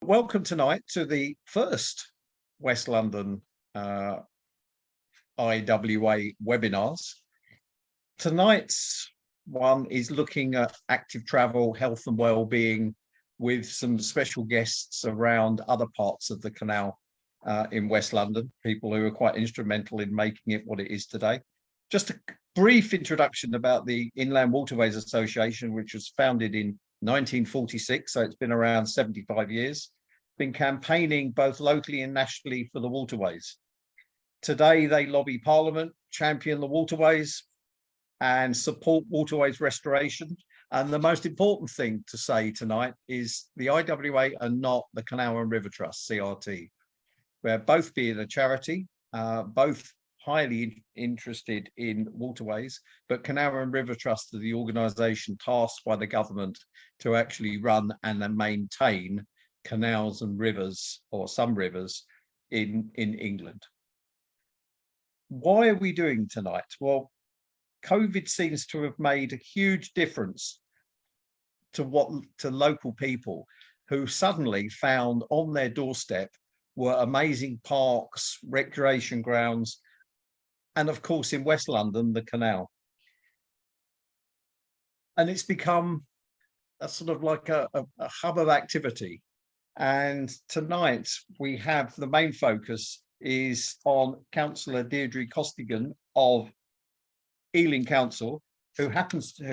Welcome tonight to the first West London IWA webinars. Tonight's one is looking at active travel, health and well-being, with some special guests around other parts of the canal in West London, people who are quite instrumental in making it what it is today. Just a brief introduction about the Inland Waterways Association, which was founded in 1946, so it's been around 75 years, been campaigning both locally and nationally for the waterways. Today, they lobby Parliament, champion the waterways, and support waterways restoration. And the most important thing to say tonight is the IWA are not the Canal and River Trust, CRT. We're both being a charity, both highly interested in waterways, but Canal and River Trust are the organisation tasked by the government to actually run and maintain canals and rivers, or some rivers, in England. Why are we doing tonight? Well, COVID seems to have made a huge difference to local people who suddenly found on their doorstep were amazing parks, recreation grounds, and of course in West London, the canal. And it's become a sort of like a hub of activity. And tonight we have the main focus is on Councillor Deirdre Costigan of Ealing Council, who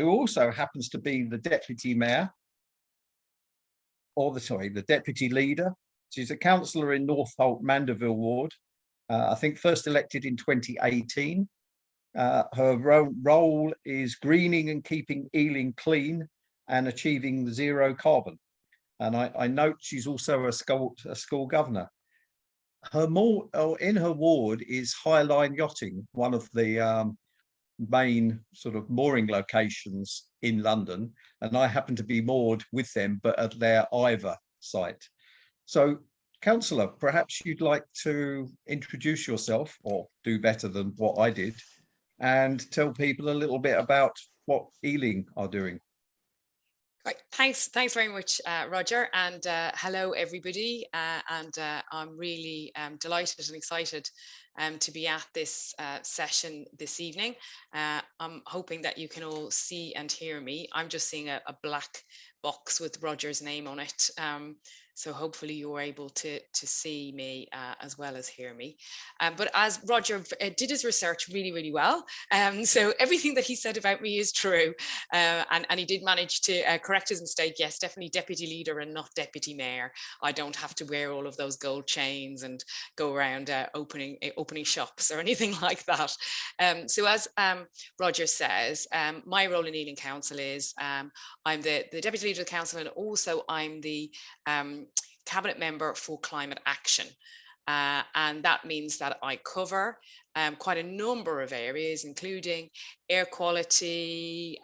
also happens to be the deputy mayor, or the deputy leader. She's a councillor in Northolt Mandeville ward. I think first elected in 2018. Her role is greening and keeping Ealing clean and achieving zero carbon. And I note she's also a school governor. In her ward is Highline Yachting, one of the main sort of mooring locations in London, and I happen to be moored with them, but at their Iver site. So, Councillor, perhaps you'd like to introduce yourself, or do better than what I did, and tell people a little bit about what Ealing are doing. Right. Thanks very much, Roger, and hello everybody. I'm really delighted and excited to be at this session this evening. I'm hoping that you can all see and hear me. I'm just seeing a black box with Roger's name on it. So hopefully you're able to see me as well as hear me. But as Roger did his research really well, so everything that he said about me is true. And he did manage to correct his mistake. Yes, definitely deputy leader and not deputy mayor. I don't have to wear all of those gold chains and go around opening shops or anything like that. So as Roger says, my role in Ealing Council is I'm the deputy leader of the council, and also I'm the cabinet member for climate action. And that means that I cover quite a number of areas, including air quality,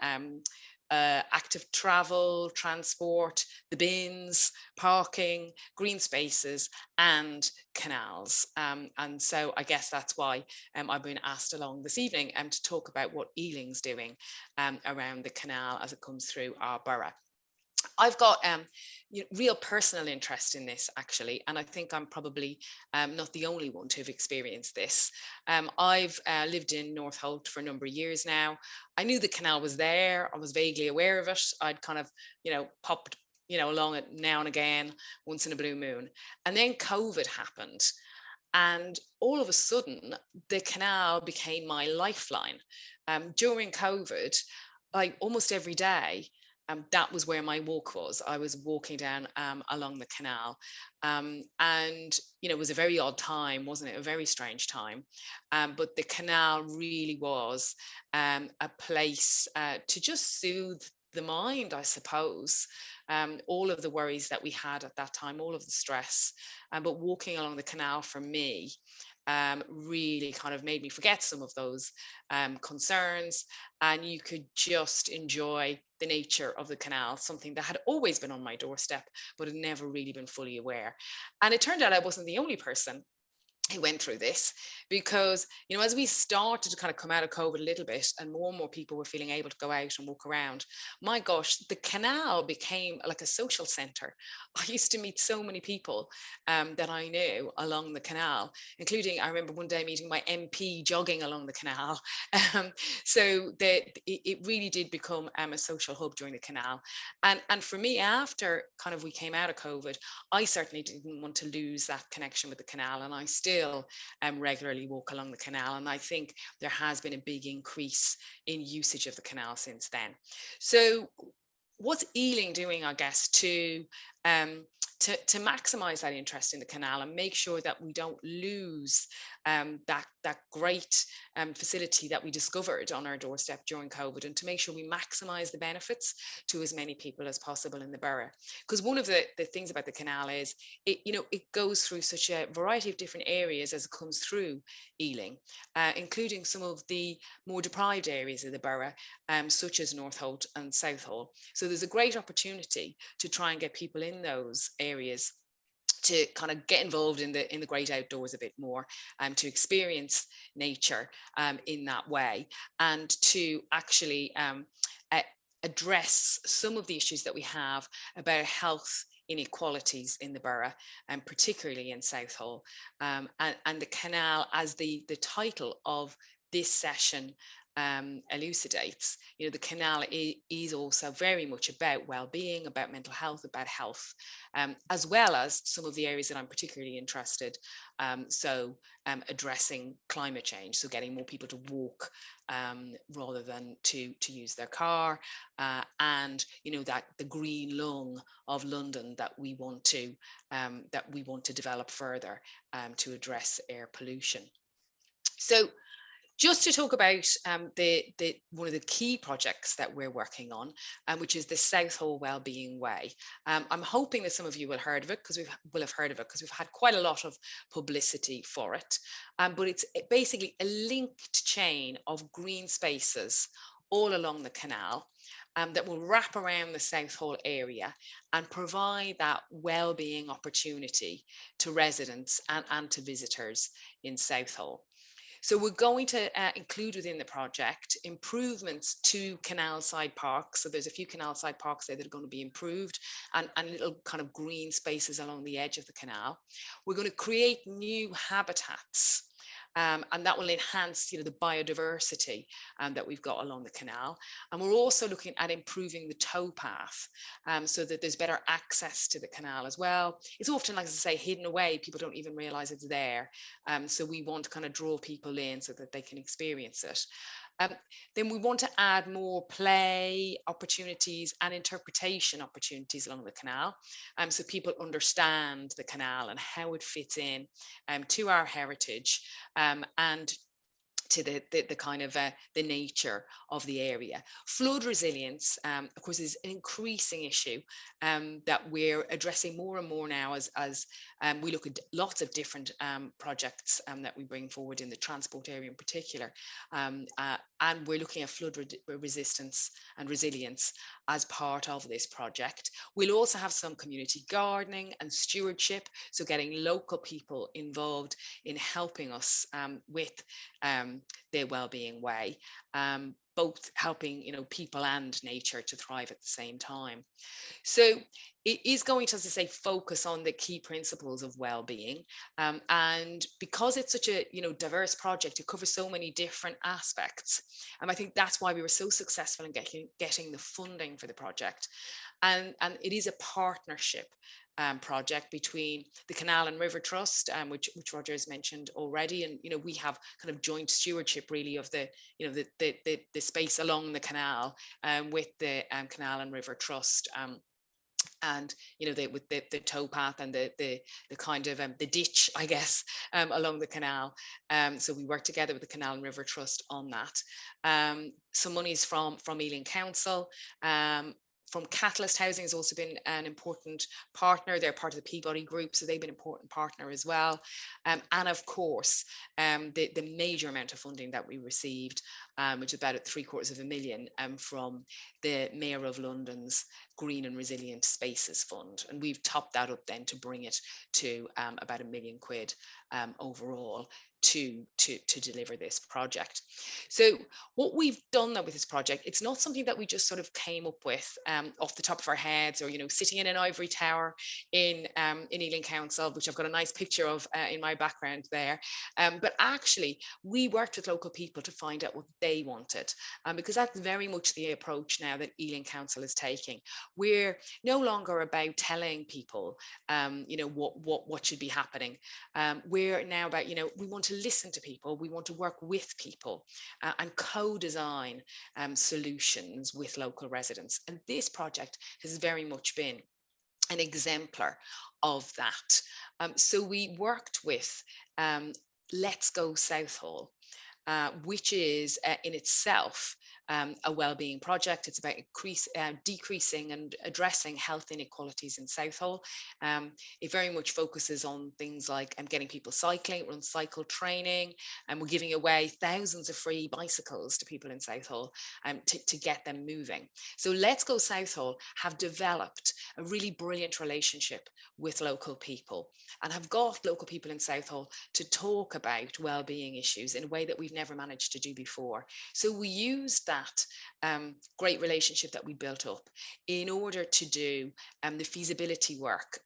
active travel, transport, the bins, parking, green spaces, and canals. And so I guess that's why I've been asked along this evening to talk about what Ealing's doing around the canal as it comes through our borough. I've got real personal interest in this, actually, and I think I'm probably not the only one to have experienced this. I've lived in Northolt for a number of years now. I knew the canal was there. I was vaguely aware of it. I'd kind of, popped, along it now and again, once in a blue moon. And then COVID happened. And all of a sudden, the canal became my lifeline. During COVID, almost every day, that was where my walk was. I was walking down along the canal. And, it was a very odd time, wasn't it? A very strange time. But the canal really was a place to just soothe the mind, I suppose. All of the worries that we had at that time, all of the stress. But walking along the canal for me really kind of made me forget some of those concerns, and you could just enjoy the nature of the canal, something that had always been on my doorstep, but had never really been fully aware. And it turned out I wasn't the only person he went through this, because as we started to kind of come out of COVID a little bit and more people were feeling able to go out and walk around, my gosh, the canal became like a social center. I used to meet so many people that I knew along the canal, including, I remember one day meeting my MP jogging along the canal. um, so it really did become a social hub during the canal. And for me, after kind of we came out of COVID, I certainly didn't want to lose that connection with the canal, and I still regularly walk along the canal. And I think there has been a big increase in usage of the canal since then. So what's Ealing doing, I guess, um, to maximise that interest in the canal and make sure that we don't lose that great facility that we discovered on our doorstep during COVID, and to make sure we maximise the benefits to as many people as possible in the borough? Because one of the things about the canal is it goes through such a variety of different areas as it comes through Ealing, including some of the more deprived areas of the borough, such as North Holt and Southall. So there's a great opportunity to try and get people in those areas to kind of get involved in the great outdoors a bit more, to experience nature in that way, and to actually address some of the issues that we have about health inequalities in the borough, and particularly in Southall. And the canal, as the title of this session elucidates, the canal is also very much about well-being, about mental health, about health, as well as some of the areas that I'm particularly interested. Addressing climate change, so getting more people to walk rather than to use their car, and that the green lung of London that we want to develop further, to address air pollution. So just to talk about one of the key projects that we're working on, which is the Southall Wellbeing Way. I'm hoping that some of you will have heard of it, because we've had quite a lot of publicity for it. But it's basically a linked chain of green spaces all along the canal, that will wrap around the Southall area and provide that well-being opportunity to residents and to visitors in Southall. So we're going to include within the project improvements to canal side parks. So there's a few canal side parks there that are going to be improved, and little kind of green spaces along the edge of the canal. We're going to create new habitats, and that will enhance the biodiversity that we've got along the canal. And we're also looking at improving the towpath, so that there's better access to the canal as well. It's often, like I say, hidden away. People don't even realize it's there. So we want to kind of draw people in so that they can experience it. Then we want to add more play opportunities and interpretation opportunities along the canal, so people understand the canal and how it fits in to our heritage, and to the kind of the nature of the area. Flood resilience, of course, is an increasing issue that we're addressing more and more now as we look at lots of different projects that we bring forward in the transport area in particular. And we're looking at flood resistance and resilience as part of this project. We'll also have some community gardening and stewardship, so getting local people involved in helping us with their well-being way, both helping people and nature to thrive at the same time. So it is going to, as I say, focus on the key principles of well-being, and because it's such a diverse project, it covers so many different aspects, and I think that's why we were so successful in getting the funding for the project. And it is a partnership project between the Canal and River Trust, which Roger has mentioned already, and we have kind of joint stewardship really of the the space along the canal, with the Canal and River Trust. And with the towpath and the kind of the ditch, I guess, along the canal. So we work together with the Canal and River Trust on that. Some monies from Ealing Council. From Catalyst Housing has also been an important partner. They're part of the Peabody Group, so they've been an important partner as well. And of course, the major amount of funding that we received which is about 750,000 from the Mayor of London's Green and Resilient Spaces Fund. And we've topped that up then to bring it to about £1 million overall to deliver this project. So what we've done now with this project, it's not something that we just sort of came up with off the top of our heads, or sitting in an ivory tower in Ealing Council, which I've got a nice picture of in my background there. But actually, we worked with local people to find out what they wanted, because that's very much the approach now that Ealing Council is taking. We're no longer about telling people, what should be happening. We're now about, we want to listen to people, we want to work with people and co-design solutions with local residents. And this project has very much been an exemplar of that. So we worked with Let's Go Southall, which is in itself a wellbeing project. It's about decreasing and addressing health inequalities in Southall. It very much focuses on things like getting people cycling, run cycle training, and we're giving away thousands of free bicycles to people in Southall to get them moving. So Let's Go Southall have developed a really brilliant relationship with local people and have got local people in Southall to talk about wellbeing issues in a way that we've never managed to do before. So we used that great relationship that we built up in order to do the feasibility work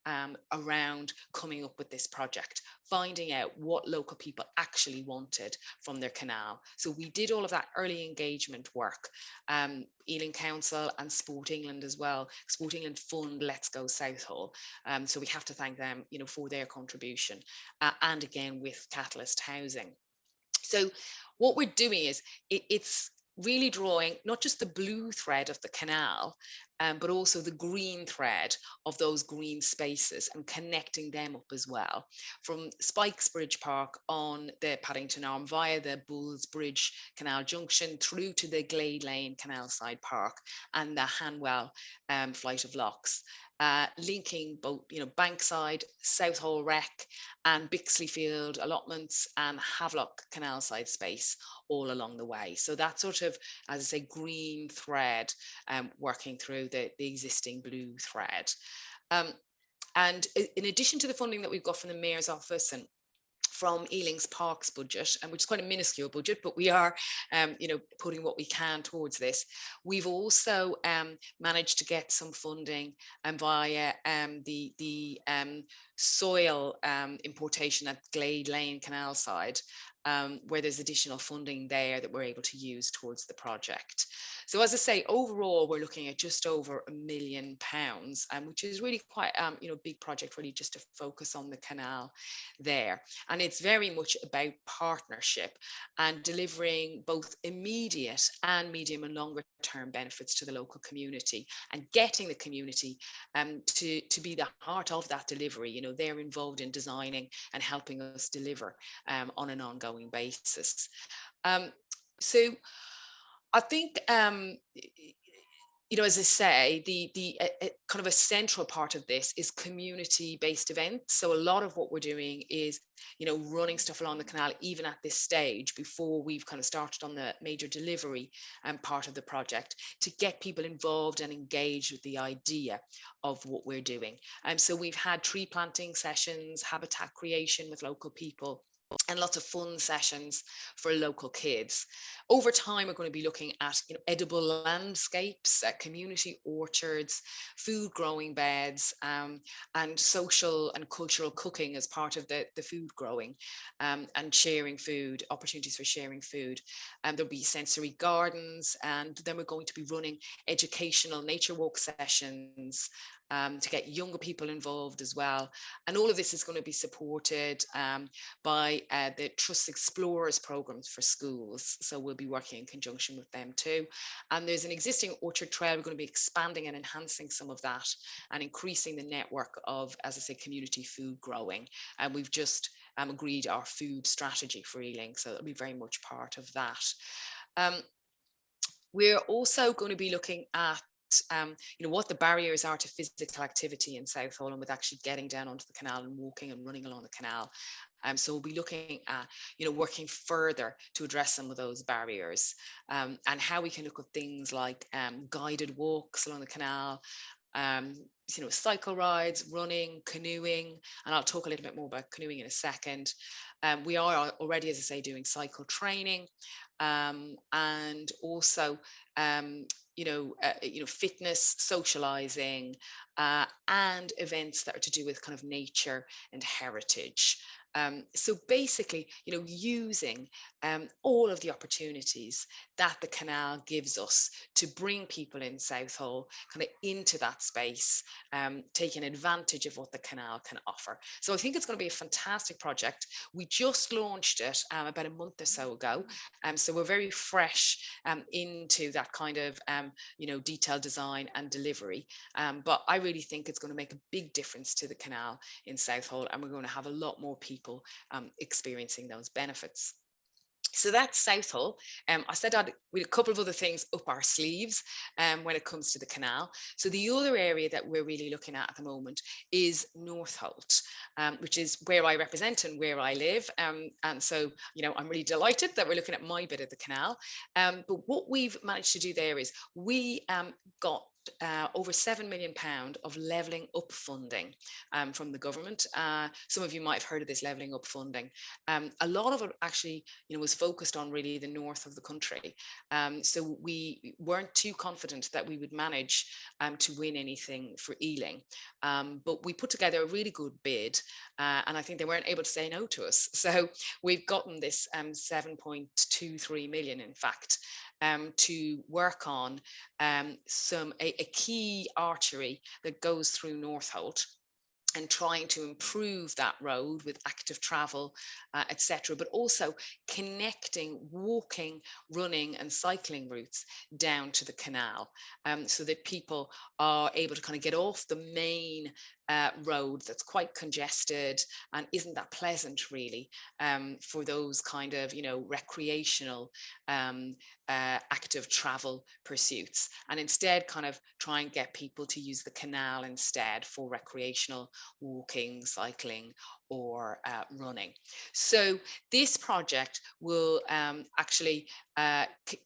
around coming up with this project, finding out what local people actually wanted from their canal. So we did all of that early engagement work. Ealing Council and Sport England as well. Sport England fund Let's Go Southall. So we have to thank them, for their contribution, and again with Catalyst Housing. So what we're doing is it's really drawing not just the blue thread of the canal, but also the green thread of those green spaces and connecting them up as well. From Spikes Bridge Park on the Paddington Arm via the Bulls Bridge Canal Junction through to the Glade Lane Canal Side Park and the Hanwell Flight of Locks. Linking both, Bankside, Southall Rec and Bixley Field allotments and Havelock Canal side space all along the way. So that sort of, as I say, green thread working through the existing blue thread. And in addition to the funding that we've got from the Mayor's Office and from Ealing's Parks budget, and which is quite a minuscule budget, but we are, putting what we can towards this. We've also managed to get some funding via the soil importation at Glade Lane Canal side, where there's additional funding there that we're able to use towards the project. So as I say, overall, we're looking at just over £1 million, which is really quite, a big project, really just to focus on the canal there. And it's very much about partnership and delivering both immediate and medium and longer term benefits to the local community and getting the community to be the heart of that delivery. They're involved in designing and helping us deliver on an ongoing basis. So I think, as I say, the kind of a central part of this is community-based events. So a lot of what we're doing is, running stuff along the canal, even at this stage, before we've kind of started on the major delivery part of the project, to get people involved and engaged with the idea of what we're doing. So we've had tree planting sessions, habitat creation with local people, and lots of fun sessions for local kids. Over time, we're going to be looking at edible landscapes, community orchards, food growing beds, and social and cultural cooking as part of the food growing, and sharing food, opportunities for sharing food. And there'll be sensory gardens, and then we're going to be running educational nature walk sessions to get younger people involved as well. And all of this is going to be supported by the Trust Explorers programs for schools. So we'll be working in conjunction with them too. And there's an existing orchard trail. We're going to be expanding and enhancing some of that and increasing the network of, as I say, community food growing. And we've just agreed our food strategy for Ealing. So it'll be very much part of that. We're also going to be looking at what the barriers are to physical activity in Southall and with actually getting down onto the canal and walking and running along the canal. So we'll be looking at, working further to address some of those barriers, and how we can look at things like guided walks along the canal, cycle rides, running, canoeing, and I'll talk a little bit more about canoeing in a second. We are already, as I say, doing cycle training, and also, fitness, socializing, and events that are to do with kind of nature and heritage. So basically, using all of the opportunities that the canal gives us to bring people in Southall kind of into that space, taking advantage of what the canal can offer. So I think it's going to be a fantastic project. We just launched it about a month or so ago. So we're very fresh into that kind of, detailed design and delivery. But I really think it's going to make a big difference to the canal in Southall, and we're going to have a lot more people experiencing those benefits. So that's Southall. I said we had a couple of other things up our sleeves when it comes to the canal. So the other area that we're really looking at the moment is Northolt, which is where I represent and where I live. And so, I'm really delighted that we're looking at my bit of the canal. But what we've managed to do there is we got over £7 million of levelling up funding from the government. Some of you might have heard of this levelling up funding. A lot of it actually, was focused on really the north of the country. So we weren't too confident that we would manage to win anything for Ealing. But we put together a really good bid, and I think they weren't able to say no to us. So we've gotten this 7.23 million, in fact, to work on a key artery that goes through Northolt, and trying to improve that road with active travel, etc., but also connecting walking, running and cycling routes down to the canal, so that people are able to kind of get off the main road that's quite congested and isn't that pleasant really, for those kind of, recreational active travel pursuits, and instead kind of try and get people to use the canal instead for recreational walking, cycling or running. So this project will actually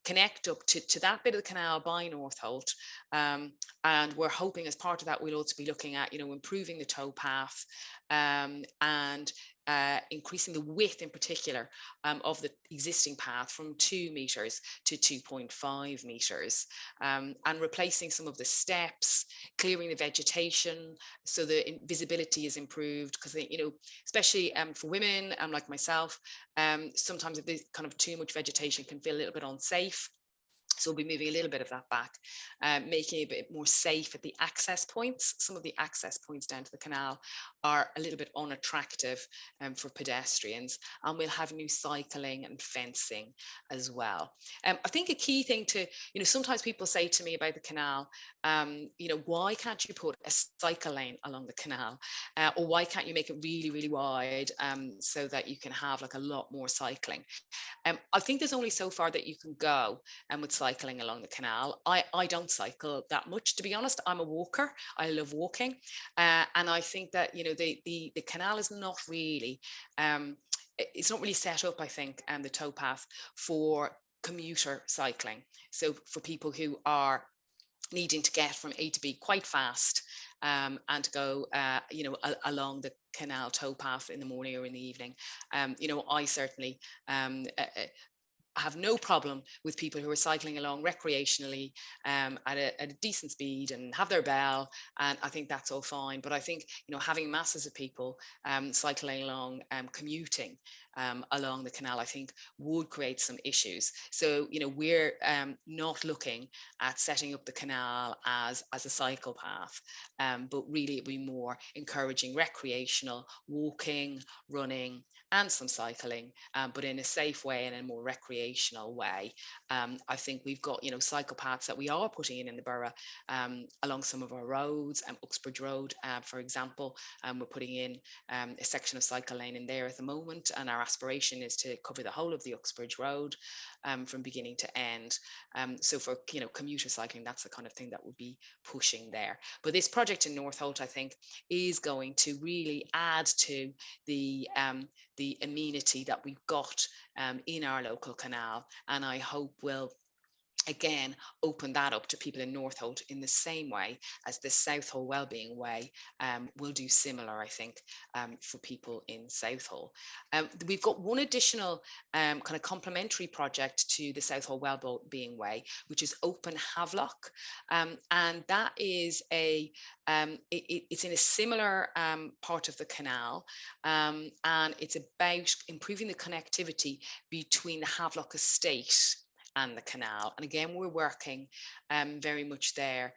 connect up to that bit of the canal by Northolt, and we're hoping as part of that we'll also be looking at, improving the towpath, and increasing the width in particular of the existing path from 2 meters to 2.5 meters, and replacing some of the steps, clearing the vegetation so the visibility is improved, because especially for women like myself, sometimes if there's kind of too much vegetation can feel a little bit unsafe. So we'll be moving a little bit of that back, making it a bit more safe at the access points. Some of the access points down to the canal are a little bit unattractive for pedestrians, and we'll have new cycling and fencing as well. I think a key thing to, sometimes people say to me about the canal, why can't you put a cycle lane along the canal, or why can't you make it really, really wide, so that you can have like a lot more cycling? I think there's only so far that you can go with cycling along the canal. I don't cycle that much, to be honest. I'm a walker. I love walking. And I think that, the canal is not really, it's not really set up, I think, the towpath for commuter cycling. So for people who are needing to get from A to B quite fast, and to go, along the canal towpath in the morning or in the evening. I certainly have no problem with people who are cycling along recreationally, at a decent speed and have their bell, and I think that's all fine. But I think, having masses of people cycling along, commuting along the canal, I think would create some issues. So, we're not looking at setting up the canal as a cycle path, but really it'd be more encouraging recreational walking, running and some cycling, but in a safe way and in a more recreational recreational way. I think we've got, cycle paths that we are putting in the borough along some of our roads. Uxbridge Road, for example, we're putting in a section of cycle lane in there at the moment, and our aspiration is to cover the whole of the Uxbridge Road from beginning to end. So for commuter cycling, that's the kind of thing that would be pushing there. But this project in Northolt, I think, is going to really add to the amenity that we've got in our local canal, and I hope will again open that up to people in Northolt in the same way as the Southall Wellbeing Way will do similar, I think, for people in Southall. We've got one additional kind of complementary project to the Southall Wellbeing Way, which is Open Havelock, and that is it's in a similar part of the canal, and it's about improving the connectivity between the Havelock estate and the canal. And again, we're working very much there,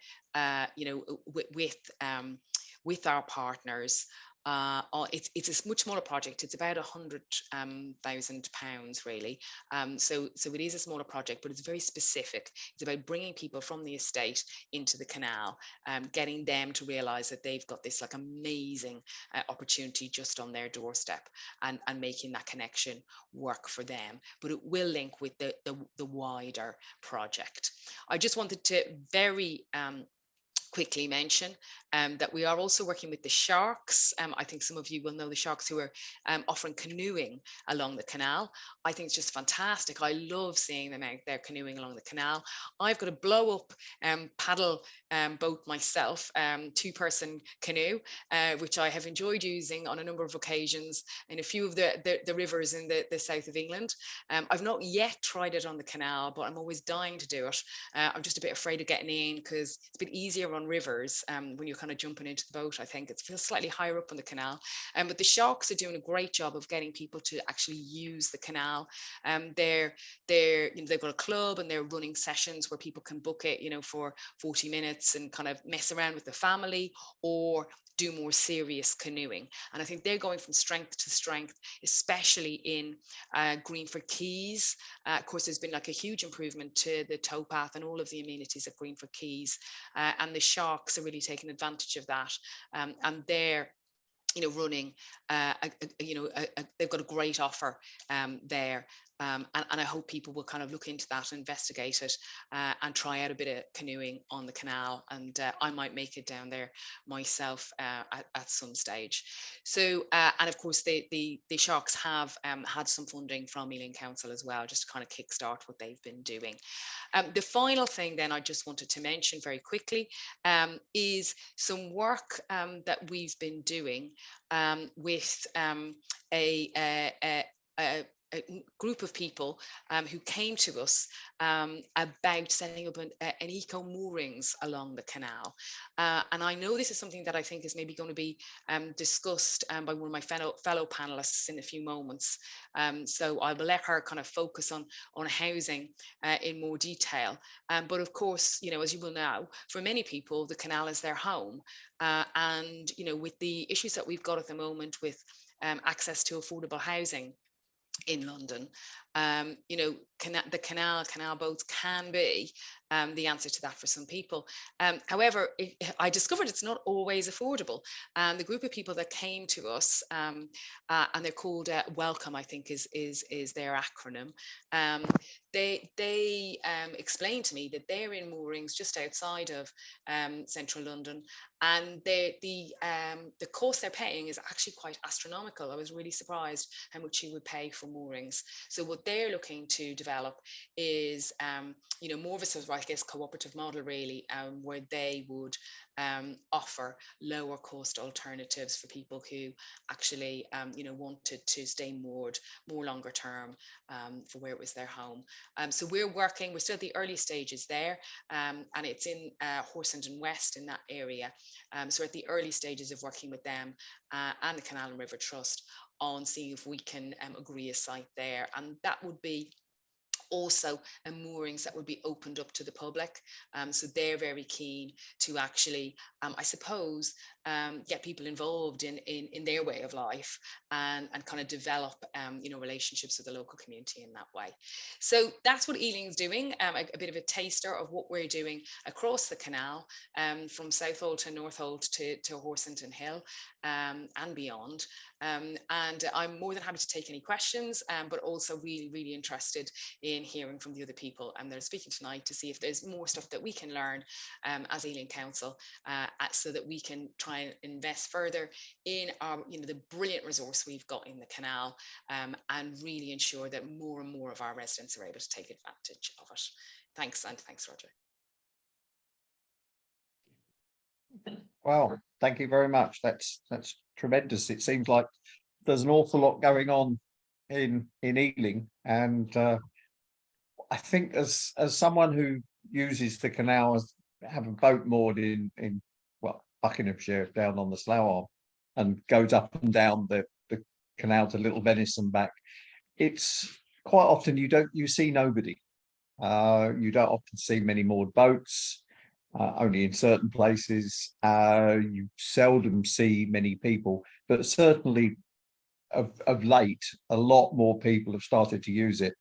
with our partners. It's a much smaller project. It's about £100,000 really. So it is a smaller project, but it's very specific. It's about bringing people from the estate into the canal, getting them to realise that they've got this like amazing opportunity just on their doorstep, and making that connection work for them. But it will link with the wider project. I just wanted to very quickly mention that we are also working with the Sharks. I think some of you will know the Sharks, who are offering canoeing along the canal. I think it's just fantastic. I love seeing them out there canoeing along the canal. I've got a blow up paddle boat myself, 2-person canoe, which I have enjoyed using on a number of occasions in a few of the rivers in the south of England. I've not yet tried it on the canal, but I'm always dying to do it. I'm just a bit afraid of getting in because it's a bit easier on rivers when you're kind of jumping into the boat. I think it feels slightly higher up on the canal, but the Sharks are doing a great job of getting people to actually use the canal. They've got a club, and they're running sessions where people can book it, for 40 minutes and kind of mess around with the family or do more serious canoeing. And I think they're going from strength to strength, especially in Greenford Quays. Of course, there's been like a huge improvement to the towpath and all of the amenities at Greenford Quays, and the Sharks are really taking advantage of that, and they're running they've got a great offer there, and I hope people will kind of look into that and investigate it, and try out a bit of canoeing on the canal, and I might make it down there myself at some stage. So and of course the Sharks have had some funding from Ealing Council as well, just to kind of kickstart what they've been doing. The final thing then I just wanted to mention very quickly is some work that we've been doing with a group of people who came to us about setting up an eco moorings along the canal. And I know this is something that I think is maybe going to be discussed by one of my fellow panelists in a few moments. So I will let her kind of focus on housing in more detail. But of course, as you will know, for many people, the canal is their home. And, with the issues that we've got at the moment with access to affordable housing in London, the canal boats can be the answer to that for some people. However, I discovered it's not always affordable. And the group of people that came to us, and they're called Welcome, I think is their acronym. They explained to me that they're in moorings just outside of central London, and the cost they're paying is actually quite astronomical. I was really surprised how much you would pay for moorings. So what they're looking to develop is more of a sort of, I guess, cooperative model really, where they would offer lower cost alternatives for people who actually wanted to stay moored more longer term for where it was their home. So we're still at the early stages there, and it's in Horsenden West, in that area. So we're at the early stages of working with them and the Canal and River Trust on seeing if we can agree a site there, and that would be also moorings that would be opened up to the public. So they're very keen to actually, I suppose, get people involved in their way of life, and kind of develop, relationships with the local community in that way. So that's what Ealing's doing, a bit of a taster of what we're doing across the canal, from Southall to Northolt to Horsington Hill, and beyond. And I'm more than happy to take any questions, but also really, really interested in hearing from the other people that are speaking tonight, to see if there's more stuff that we can learn as Ealing Council, so that we can try and invest further in our, the brilliant resource we've got in the canal, and really ensure that more and more of our residents are able to take advantage of it. Thanks, and thanks, Roger. Well, thank you very much. That's tremendous. It seems like there's an awful lot going on in Ealing, and I think as someone who uses the canal, as have a boat moored in Buckinghamshire, down on the Slough Arm, and goes up and down the canal to Little Venice and back, it's quite often you see nobody. You don't often see many moored boats. Only in certain places. You seldom see many people, but certainly of late, a lot more people have started to use it.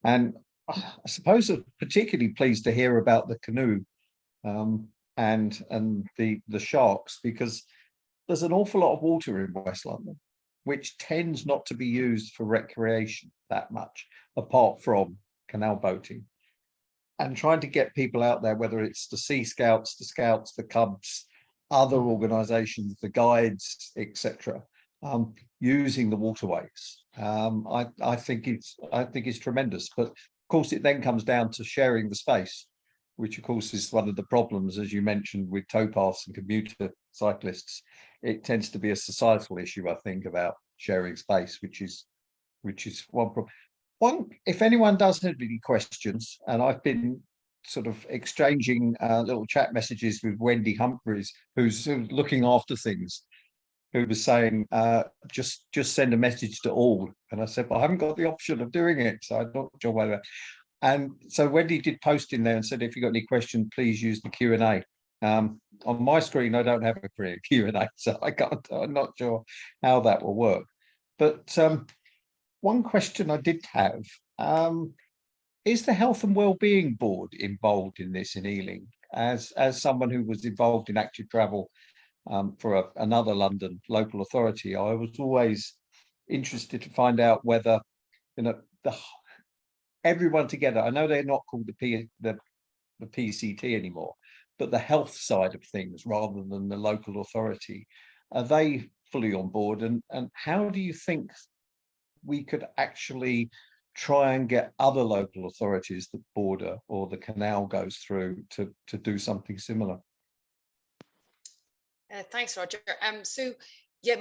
And I suppose I'm particularly pleased to hear about the canoe, and the sharks, because there's an awful lot of water in West London, which tends not to be used for recreation that much, apart from canal boating. And trying to get people out there, whether it's the Sea Scouts, the Cubs, other organisations, the guides, etc., using the waterways. I think it's tremendous. But of course, it then comes down to sharing the space, which of course is one of the problems, as you mentioned, with towpaths and commuter cyclists. It tends to be a societal issue, I think, about sharing space, which is one problem. If anyone does have any questions, and I've been sort of exchanging little chat messages with Wendy Humphreys, who's looking after things, who was saying, just send a message to all. And I said, well, I haven't got the option of doing it, so I'm not sure whether. And so Wendy did post in there and said, if you've got any questions, please use the Q&A. On my screen, I don't have a Q&A, so I'm not sure how that will work. But one question I did have, is the Health and Wellbeing Board involved in this in Ealing? As someone who was involved in active travel for another London local authority, I was always interested to find out whether, everyone together, I know they're not called the PCT anymore, but the health side of things rather than the local authority, are they fully on board? And how do you think we could actually try and get other local authorities, the border or the canal goes through, to do something similar? Thanks, Roger. So yeah,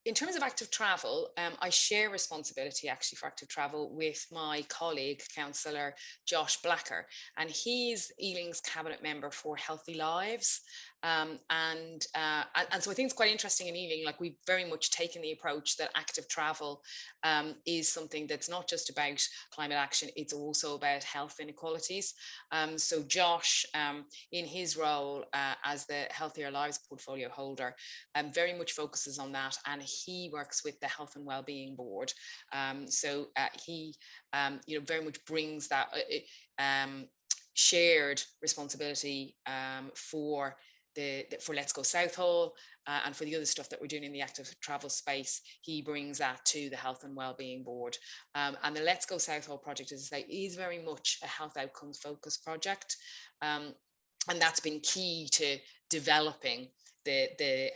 in terms of active travel, I share responsibility actually for active travel with my colleague, Councillor Josh Blacker, and he's Ealing's Cabinet Member for Healthy Lives. And so I think it's quite interesting in Ealing, like we've very much taken the approach that active travel is something that's not just about climate action, it's also about health inequalities. So Josh, in his role as the Healthier Lives portfolio holder, very much focuses on that, and he works with the Health and Wellbeing Board. So he very much brings that shared responsibility for Let's Go Southall, and for the other stuff that we're doing in the active travel space. He brings that to the Health and Wellbeing Board. And the Let's Go Southall project, as I say, is very much a health outcomes focused project. And that's been key to developing the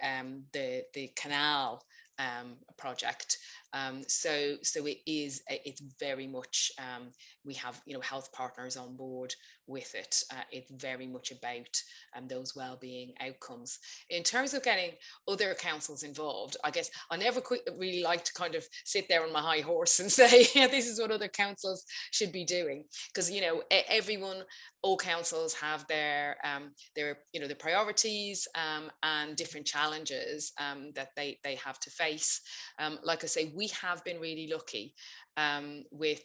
canal project. So it's very much, we have health partners on board with it. It's very much about those well-being outcomes. In terms of getting other councils involved, I guess I never really like to kind of sit there on my high horse and say, yeah, this is what other councils should be doing, because all councils have their priorities and different challenges that they have to face. Like I say, we have been really lucky with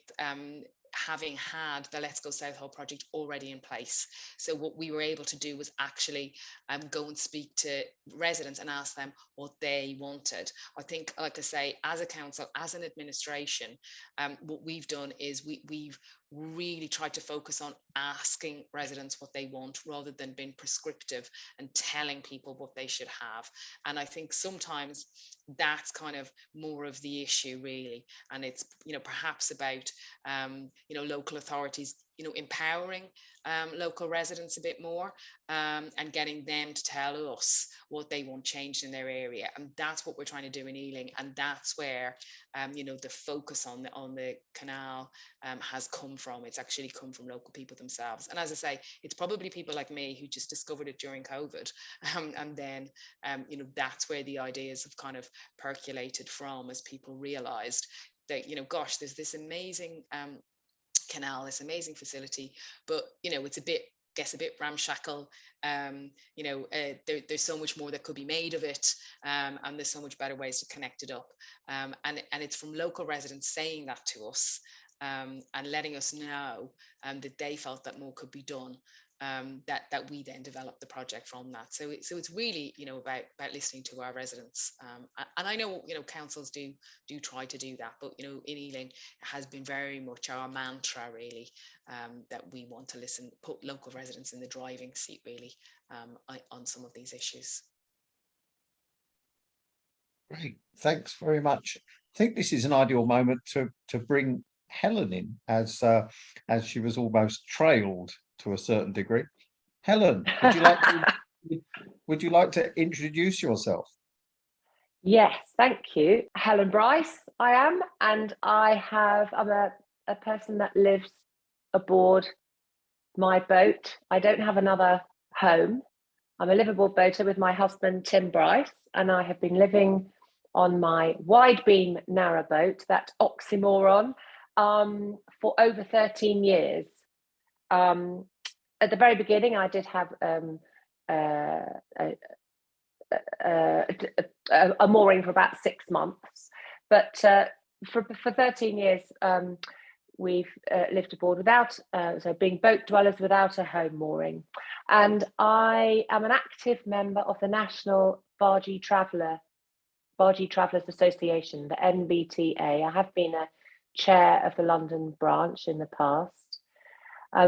having had the Let's Go Southall project already in place. So what we were able to do was actually go and speak to residents and ask them what they wanted. I think, like I say, as a council, as an administration, what we've done is we've really tried to focus on asking residents what they want rather than being prescriptive and telling people what they should have. And I think sometimes that's kind of more of the issue, really. And it's, perhaps about local authorities empowering local residents a bit more, and getting them to tell us what they want changed in their area. And that's what we're trying to do in Ealing, and that's where the focus on the canal has come from. It's actually come from local people themselves. And as I say, it's probably people like me who just discovered it during COVID, and then that's where the ideas have kind of percolated from, as people realized that gosh, there's this amazing canal, this amazing facility, but it's a bit ramshackle. There's so much more that could be made of it, and there's so much better ways to connect it up, and it's from local residents saying that to us, and letting us know that they felt that more could be done, that we then developed the project from that. So it's really about listening to our residents, and I know councils do try to do that, but in Ealing it has been very much our mantra, really, that we want to listen, put local residents in the driving seat, really, on some of these issues. Great, thanks very much. I think this is an ideal moment to bring Helen in, as she was almost trailed to a certain degree. Helen, would you like to introduce yourself? Yes, thank you. Helen Bryce, I am, and I'm a person that lives aboard my boat. I don't have another home. I'm a Liverboard boater with my husband Tim Bryce, and I have been living on my wide beam narrow boat, that oxymoron, for over 13 years. At the very beginning, I did have a mooring for about 6 months, but for 13 years, we've lived aboard without, so being boat dwellers without a home mooring. And I am an active member of the National Bargee Travellers Association, the NBTA. I have been a chair of the London branch in the past.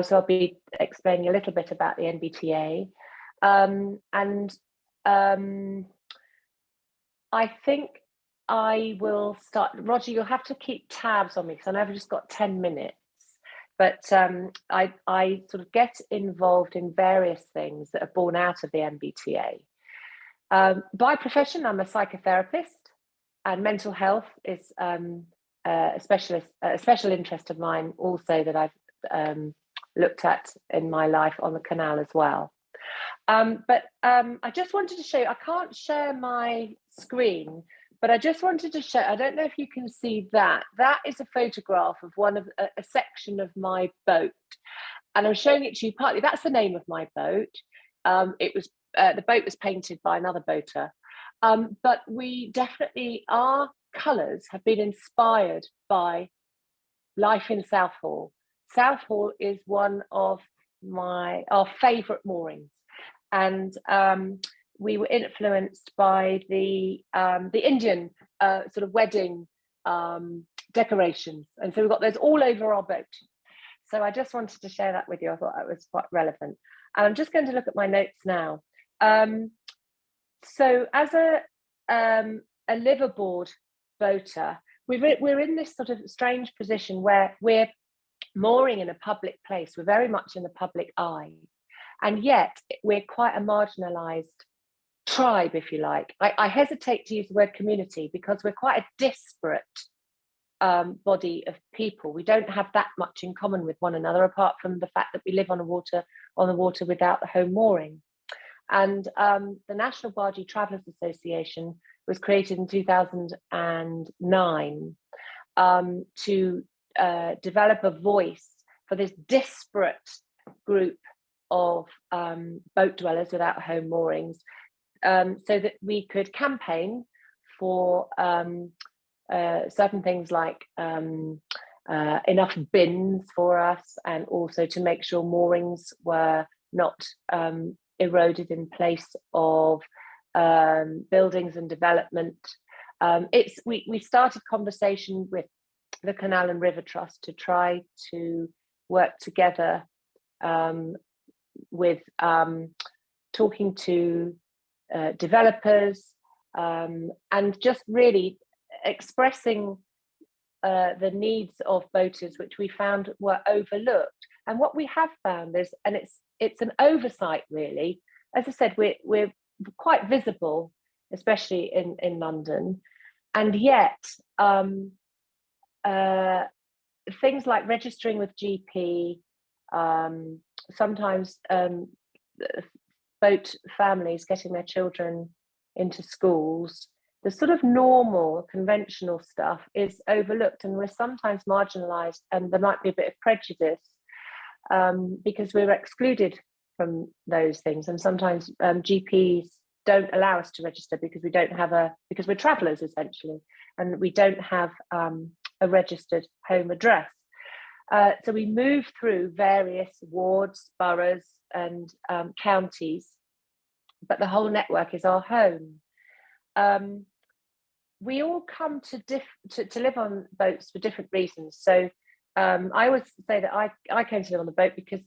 So I'll be explaining a little bit about the NBTA. I think I will start. Roger, you'll have to keep tabs on me because I know I've just got 10 minutes. But I sort of get involved in various things that are born out of the NBTA. By profession, I'm a psychotherapist, and mental health is a special interest of mine also, that I've looked at in my life on the canal as well. But I just wanted to show you, I can't share my screen, but I just wanted to show, I don't know if you can see that. That is a photograph of a section of my boat. And I'm showing it to you partly, that's the name of my boat. The boat was painted by another boater. But we definitely, our colours have been inspired by life in Southall. Southall is one of our favourite moorings, and we were influenced by the Indian sort of wedding decorations, and so we've got those all over our boat. So I just wanted to share that with you. I thought that was quite relevant, and I'm just going to look at my notes now. So as a liverboard boater, we're in this sort of strange position where we're mooring in a public place. We're very much in the public eye, and yet we're quite a marginalised tribe, if you like. I hesitate to use the word community because we're quite a disparate body of people. We don't have that much in common with one another, apart from the fact that we live on the water without the home mooring. And the National Bargee Travellers Association was created in 2009 to develop a voice for this disparate group of boat dwellers without home moorings, so that we could campaign for certain things like enough bins for us, and also to make sure moorings were not eroded in place of buildings and development. We started conversation with the Canal and River Trust to try to work together with talking to developers and just really expressing the needs of boaters, which we found were overlooked. And what we have found is, and it's an oversight really, as I said, we're quite visible, especially in London, and yet things like registering with GP, sometimes boat families getting their children into schools, the sort of normal conventional stuff is overlooked, and we're sometimes marginalized, and there might be a bit of prejudice because we're excluded from those things. And sometimes GPs don't allow us to register because because we're travelers essentially, and we don't have a registered home address. So we move through various wards, boroughs and counties, but the whole network is our home. We all come to live on boats for different reasons. So I always say that I came to live on the boat because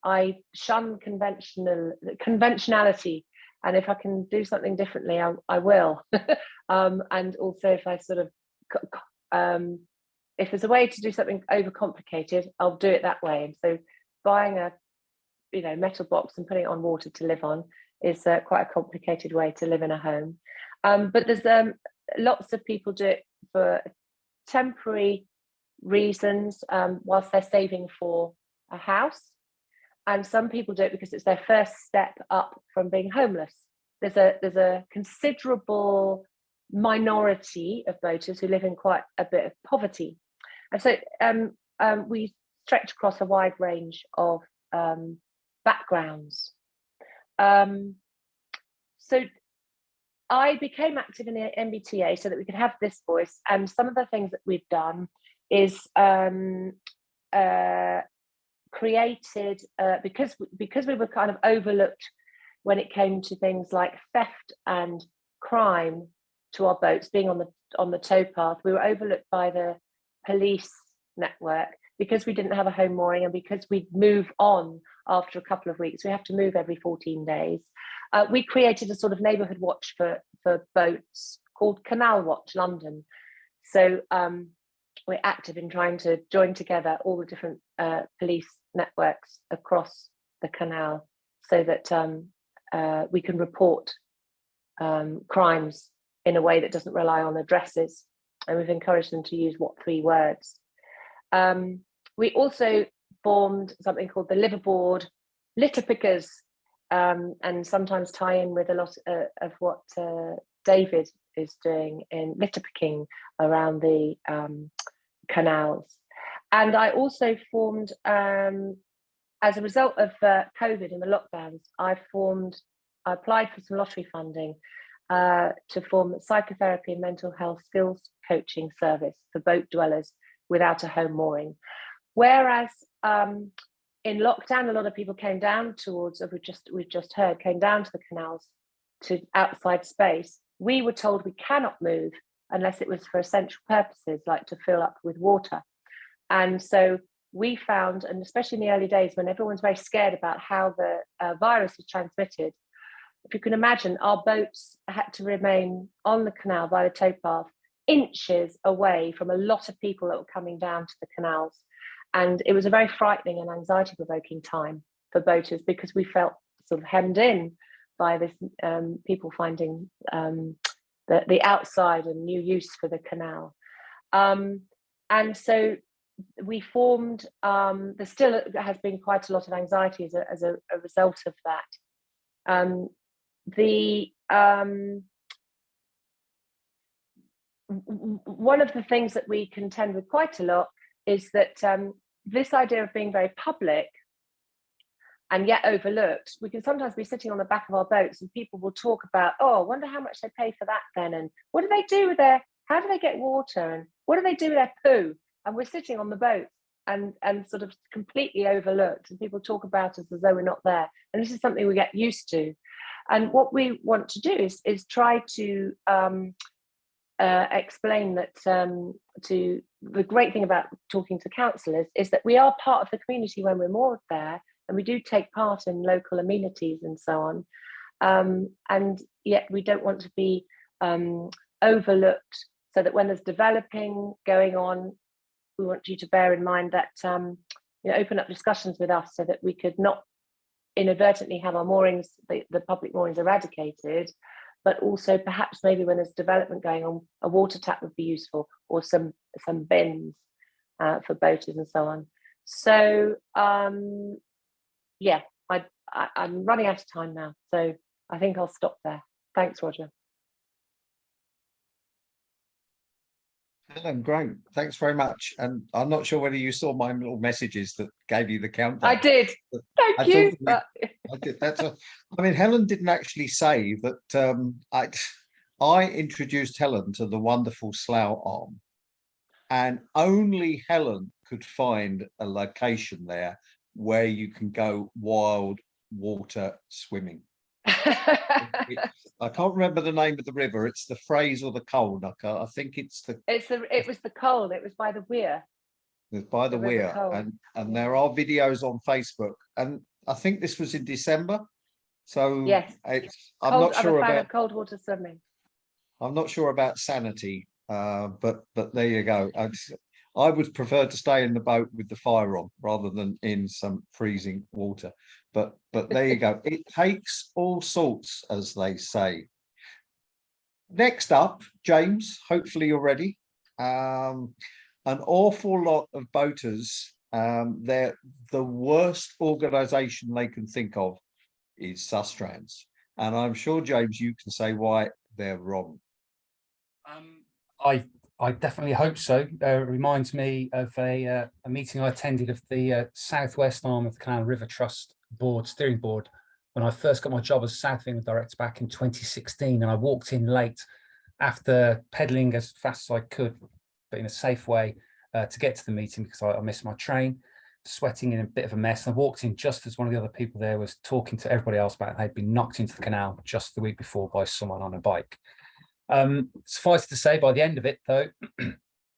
I shun conventionality, and if I can do something differently, I will. And also, if I sort of if there's a way to do something overcomplicated, I'll do it that way. And so buying a metal box and putting it on water to live on is quite a complicated way to live in a home. But there's lots of people do it for temporary reasons whilst they're saving for a house, and some people do it because it's their first step up from being homeless. There's a considerable minority of boaters who live in quite a bit of poverty, and so we stretch across a wide range of backgrounds. So I became active in the MBTA so that we could have this voice, and some of the things that we've done is created because we were kind of overlooked when it came to things like theft and crime to our boats being on the towpath. We were overlooked by the police network because we didn't have a home mooring, and because we'd move on after a couple of weeks. We have to move every 14 days. We created a sort of neighbourhood watch for boats called Canal Watch London. So we're active in trying to join together all the different police networks across the canal so that we can report crimes in a way that doesn't rely on addresses. And we've encouraged them to use what 3 words. We also formed something called the Liverboard litter pickers, and sometimes tie in with a lot of what David is doing in litter picking around the canals. And I also formed, as a result of COVID and the lockdowns, I applied for some lottery funding to form a psychotherapy and mental health skills coaching service for boat dwellers without a home mooring. Whereas in lockdown, a lot of people came down towards, as we've just heard, came down to the canals to outside space. We were told we cannot move unless it was for essential purposes, like to fill up with water. And so we found, and especially in the early days when everyone's very scared about how the virus is transmitted, if you can imagine, our boats had to remain on the canal by the towpath, inches away from a lot of people that were coming down to the canals. And it was a very frightening and anxiety-provoking time for boaters because we felt sort of hemmed in by this people finding the outside and new use for the canal. And so we formed, there still has been quite a lot of anxiety as a result of that. One of the things that we contend with quite a lot is that this idea of being very public and yet overlooked, we can sometimes be sitting on the back of our boats and people will talk about, oh, I wonder how much they pay for that then, and what do they do with their how do they get water, and what do they do with their poo? And we're sitting on the boat and sort of completely overlooked, and people talk about us as though we're not there. And this is something we get used to. And what we want to do is try to explain that to the great thing about talking to councillors is that we are part of the community when we're moored there, and we do take part in local amenities and so on. And yet we don't want to be overlooked, so that when there's developing going on, we want you to bear in mind that open up discussions with us, so that we could not inadvertently have our moorings, the public moorings, eradicated, but also perhaps maybe when there's development going on, a water tap would be useful, or some bins for boaters and so on. So yeah, I'm running out of time now, so I think I'll stop there. Thanks, Roger. Helen, great. Thanks very much. And I'm not sure whether you saw my little messages that gave you the countdown. I did. Thank you. I did. I mean, Helen didn't actually say that. I introduced Helen to the wonderful Slough Arm, and only Helen could find a location there where you can go wild water swimming. I can't remember the name of the river. It's the Fraser or the Colne. I think it's the. It was the Colne. It was by the weir. It's by the weir, and there are videos on Facebook. And I think this was in December. So yes, I'm not sure about cold water swimming. I'm not sure about sanity, but there you go. I would prefer to stay in the boat with the fire on rather than in some freezing water. But there you go. It takes all sorts, as they say. Next up, James, hopefully you're ready. An awful lot of boaters, they're the worst organisation they can think of is Sustrans. And I'm sure, James, you can say why they're wrong. I definitely hope so. It reminds me of a meeting I attended of the Southwest arm of the Canal River Trust steering board when I first got my job as South England director back in 2016, and I walked in late after pedalling as fast as I could, but in a safe way, to get to the meeting because I missed my train, sweating in a bit of a mess. And I walked in just as one of the other people there was talking to everybody else about they'd been knocked into the canal just the week before by someone on a bike. Suffice to say, by the end of it, though,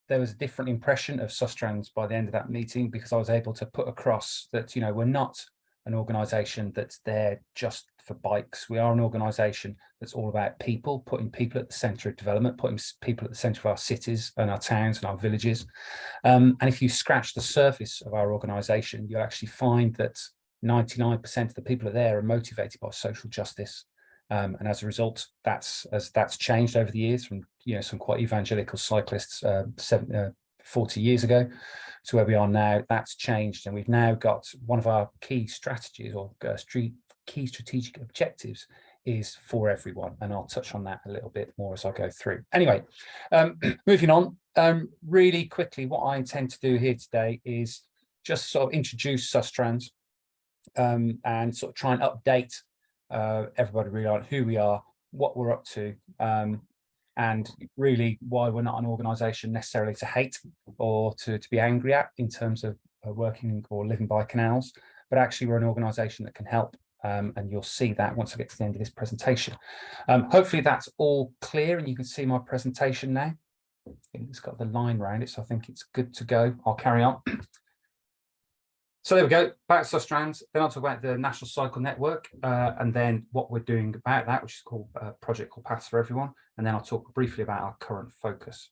there was a different impression of Sustrans by the end of that meeting, because I was able to put across that, we're not an organisation that's there just for bikes. We are an organisation that's all about people, putting people at the centre of development, putting people at the centre of our cities and our towns and our villages. And if you scratch the surface of our organisation, you'll actually find that 99% of the people that are motivated by social justice. And as a result, that's changed over the years from some quite evangelical cyclists 40 years ago to where we are now. That's changed, and we've now got one of our key strategies or key strategic objectives is for everyone, and I'll touch on that a little bit more as I go through. Anyway, moving on really quickly, what I intend to do here today is just sort of introduce Sustrans and sort of try and update everybody really on who we are, what we're up to, and really why we're not an organisation necessarily to hate or to be angry at in terms of working or living by canals, but actually we're an organisation that can help, and you'll see that once I get to the end of this presentation. Hopefully that's all clear and you can see my presentation now. I think it's got the line around it, so I think it's good to go. I'll carry on. So there we go, back to Sustrans. Then I'll talk about the National Cycle Network and then what we're doing about that, which is called a project called Paths for Everyone. And then I'll talk briefly about our current focus.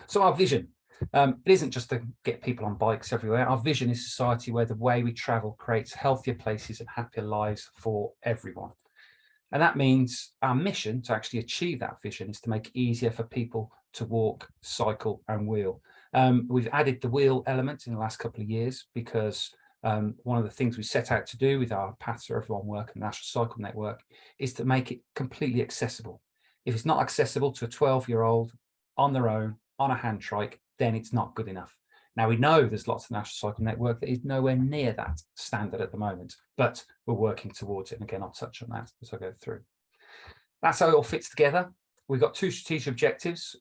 So our vision, it isn't just to get people on bikes everywhere. Our vision is a society where the way we travel creates healthier places and happier lives for everyone. And that means our mission to actually achieve that vision is to make it easier for people to walk, cycle and wheel. We've added the wheel element in the last couple of years because one of the things we set out to do with our Paths for Everyone work and National Cycle Network is to make it completely accessible. If it's not accessible to a 12-year-old on their own, on a hand trike, then it's not good enough. Now, we know there's lots of National Cycle Network that is nowhere near that standard at the moment, but we're working towards it. And again, I'll touch on that as I go through. That's how it all fits together. we've got 2 strategic objectives,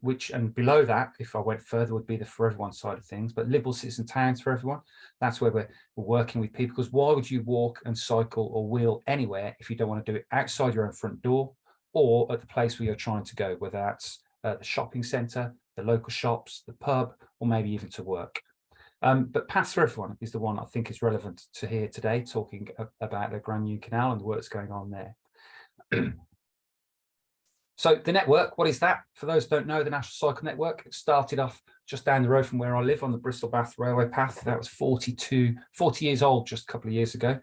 which, and below that, if I went further, would be the for everyone side of things, but livable cities and towns for everyone. That's where we're working with people, because why would you walk and cycle or wheel anywhere if you don't want to do it outside your own front door or at the place where you're trying to go, whether that's the shopping centre, the local shops, the pub, or maybe even to work. But Paths for Everyone is the one I think is relevant to here today, talking about the Grand Union Canal and the work that's going on there. So the network, what is that? For those who don't know, the National Cycle Network, it started off just down the road from where I live on the Bristol Bath Railway Path. That was 40 years old just a couple of years ago.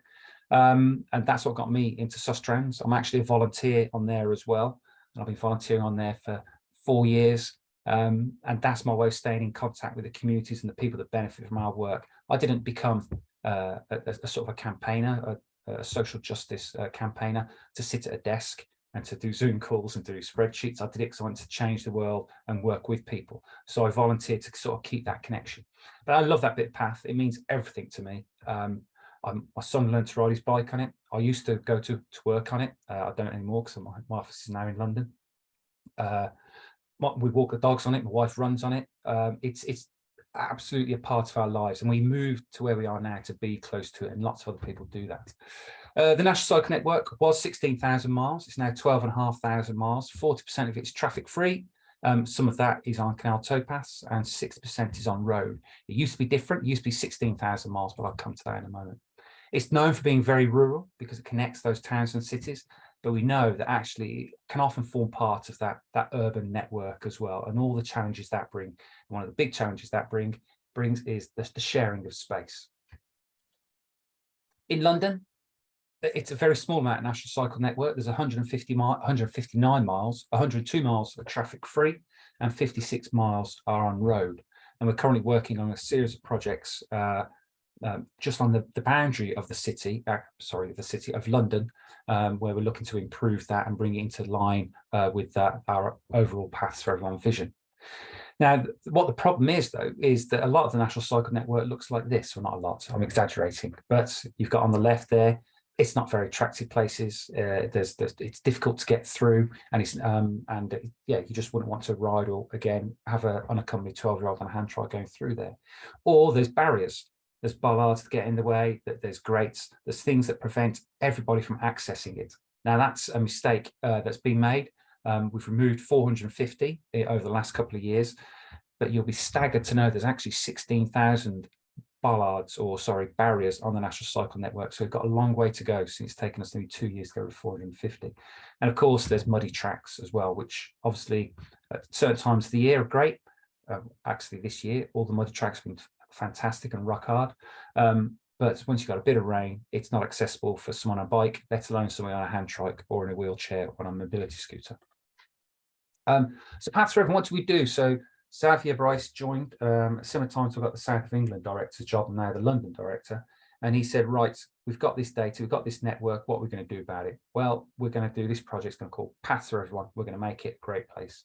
And that's what got me into Sustrans. I'm actually a volunteer on there as well. And I've been volunteering on there for 4 years. And that's my way of staying in contact with the communities and the people that benefit from our work. I didn't become a sort of a campaigner, a social justice campaigner, to sit at a desk and to do Zoom calls and do spreadsheets. I did it because I wanted to change the world and work with people. So I volunteered to sort of keep that connection. But I love that bit of path. It means everything to me. My son learned to ride his bike on it. I used to go to work on it. I don't anymore because my office is now in London. We walk the dogs on it. My wife runs on it. It's absolutely a part of our lives, and we moved to where we are now to be close to it, and lots of other people do that. The National Cycle Network was 16,000 miles. It's now 12,500 miles. 40% of it is traffic free. Some of that is on canal towpaths and 6% is on road. It used to be different. It used to be 16,000 miles, but I'll come to that in a moment. It's known for being very rural because it connects those towns and cities, but we know that actually it can often form part of that urban network as well, and all the challenges that bring. One of the big challenges that brings is the sharing of space. In London, it's a very small amount of National Cycle Network. There's 159 miles, 102 miles are traffic free, and 56 miles are on road. And we're currently working on a series of projects just on the boundary of the city, the city of London, where we're looking to improve that and bring it into line with our overall Paths for Everyone vision. Now, what the problem is, though, is that a lot of the National Cycle Network looks like this. Well, not a lot, I'm exaggerating, but you've got on the left there, it's not very attractive places. It's difficult to get through, and yeah, you just wouldn't want to ride or again have an unaccompanied 12-year-old on a hand trike going through there. Or there's barriers. There's bollards that get in the way. There's grates. There's things that prevent everybody from accessing it. Now that's a mistake that's been made. We've removed 450 over the last couple of years, but you'll be staggered to know there's actually 16,000 barriers on the National Cycle Network. So we've got a long way to go, since it's taken us nearly 2 years to go to 450. And of course, there's muddy tracks as well, which obviously at certain times of the year are great. Actually, this year, all the muddy tracks have been fantastic and rock hard. But once you've got a bit of rain, it's not accessible for someone on a bike, let alone someone on a hand trike or in a wheelchair or on a mobility scooter. So Paths for Everyone, what do we do? So Xavier Bryce joined at similar times. We've got the South of England director's job and now the London director. And he said, right, we've got this data, we've got this network, what are we going to do about it? Well, we're going to do this project, it's going to call Paths for Everyone. We're going to make it a great place.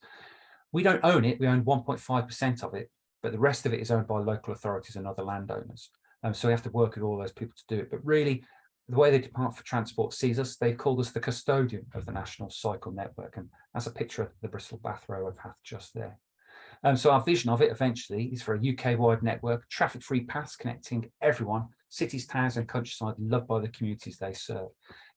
We don't own it, we own 1.5% of it, but the rest of it is owned by local authorities and other landowners. So we have to work with all those people to do it. But really, the way the Department for Transport sees us, they've called us the custodian of the National Cycle Network. And that's a picture of the Bristol Bath Railway Path just there. So our vision of it eventually is for a UK-wide network, traffic-free paths connecting everyone, cities, towns and countryside, loved by the communities they serve.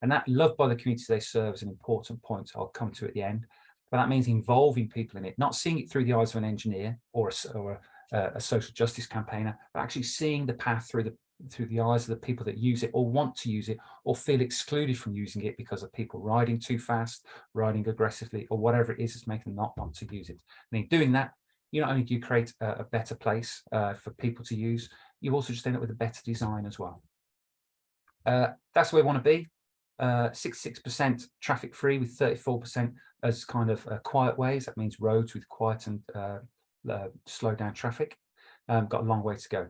And that love by the communities they serve is an important point I'll come to at the end. But that means involving people in it, not seeing it through the eyes of an engineer or a social justice campaigner, but actually seeing the path through the eyes of the people that use it or want to use it or feel excluded from using it because of people riding too fast, riding aggressively, or whatever it is that's making them not want to use it. And in doing that, not only do you create a better place for people to use, you also just end up with a better design as well. That's where we want to be. 66% traffic free with 34% as kind of quiet ways. That means roads with quiet and slow down traffic. Got a long way to go.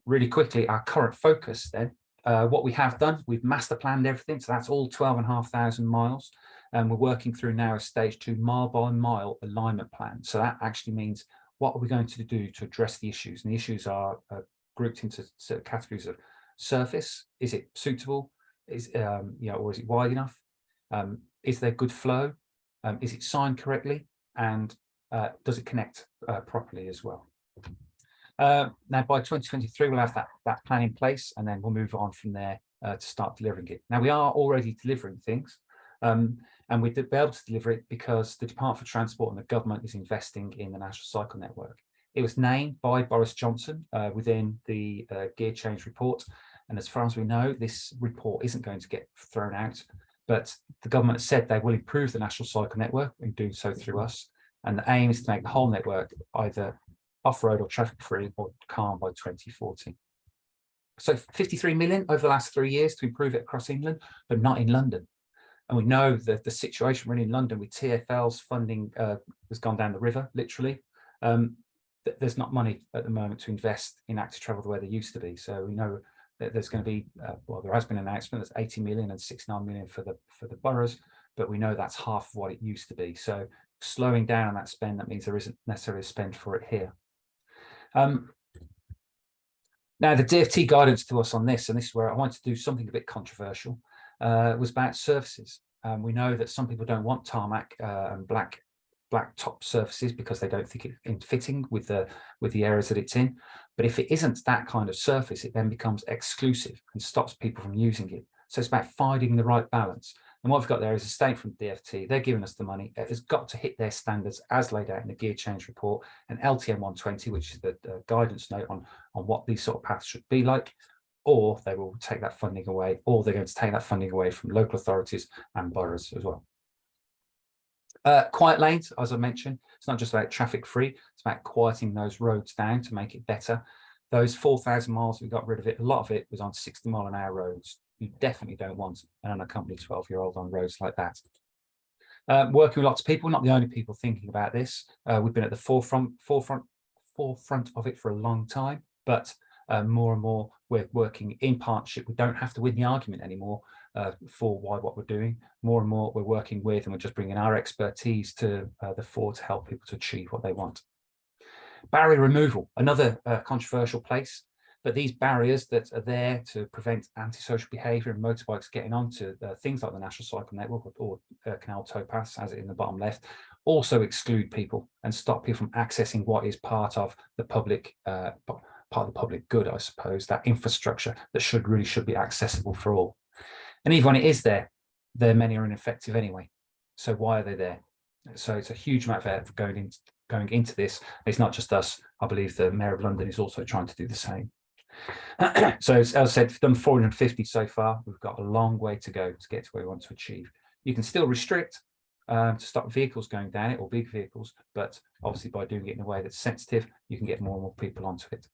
Really quickly, our current focus then, what we have done, we've master planned everything. So that's all 12,500 miles. And we're working through now a stage 2 mile by mile alignment plan. So that actually means what are we going to do to address the issues? And the issues are grouped into certain categories of surface. Is it suitable? Or is it wide enough? Is there good flow? Is it signed correctly? And does it connect properly as well? Now, by 2023, we'll have that plan in place, and then we'll move on from there to start delivering it. Now, we are already delivering things, and we'll be able to deliver it because the Department for Transport and the government is investing in the National Cycle Network. It was named by Boris Johnson within the gear change report, and as far as we know, this report isn't going to get thrown out, but the government has said they will improve the National Cycle Network and do so through us, and the aim is to make the whole network either off-road or traffic-free or calm by 2040. So 53 million over the last 3 years to improve it across England, but not in London. And we know that the situation we're in London with TfL's funding has gone down the river, literally. There's not money at the moment to invest in active travel the way there used to be. So we know that there's going to be, well, there has been an announcement that's 80 million and 69 million for the boroughs, but we know that's half of what it used to be. So slowing down that spend, that means there isn't necessarily a spend for it here. Now, the DfT guidance to us on this, and this is where I wanted to do something a bit controversial, was about surfaces. We know that some people don't want tarmac and black top surfaces because they don't think it's fitting with the areas that it's in. But if it isn't that kind of surface, it then becomes exclusive and stops people from using it. So it's about finding the right balance. And what we've got there is a statement from DfT. They're giving us the money. It has got to hit their standards as laid out in the gear change report, and LTM 120, which is the guidance note on what these sort of paths should be like, or they will take that funding away, or they're going to take that funding away from local authorities and boroughs as well. Quiet lanes, as I mentioned, it's not just about traffic free, it's about quieting those roads down to make it better. Those 4,000 miles we got rid of it, a lot of it was on 60-mile-an-hour roads. You definitely don't want an unaccompanied 12-year-old on roads like that. Working with lots of people, not the only people thinking about this. We've been at the forefront of it for a long time, but more and more we're working in partnership. We don't have to win the argument anymore for what we're doing. More and more we're working with, and we're just bringing our expertise to the fore to help people to achieve what they want. Barrier removal, another controversial place. But these barriers that are there to prevent antisocial behaviour and motorbikes getting onto things like the National Cycle Network or canal towpaths, as it in the bottom left, also exclude people and stop people from accessing what is part of the public good, I suppose, that infrastructure that should be accessible for all. And even when it is there, many are ineffective anyway. So why are they there? So it's a huge amount of effort going into this. It's not just us. I believe the Mayor of London is also trying to do the same. So as I said, we've done 450 so far. We've got a long way to go to get to where we want to achieve. You can still restrict to stop vehicles going down it, or big vehicles, but obviously by doing it in a way that's sensitive, you can get more and more people onto it.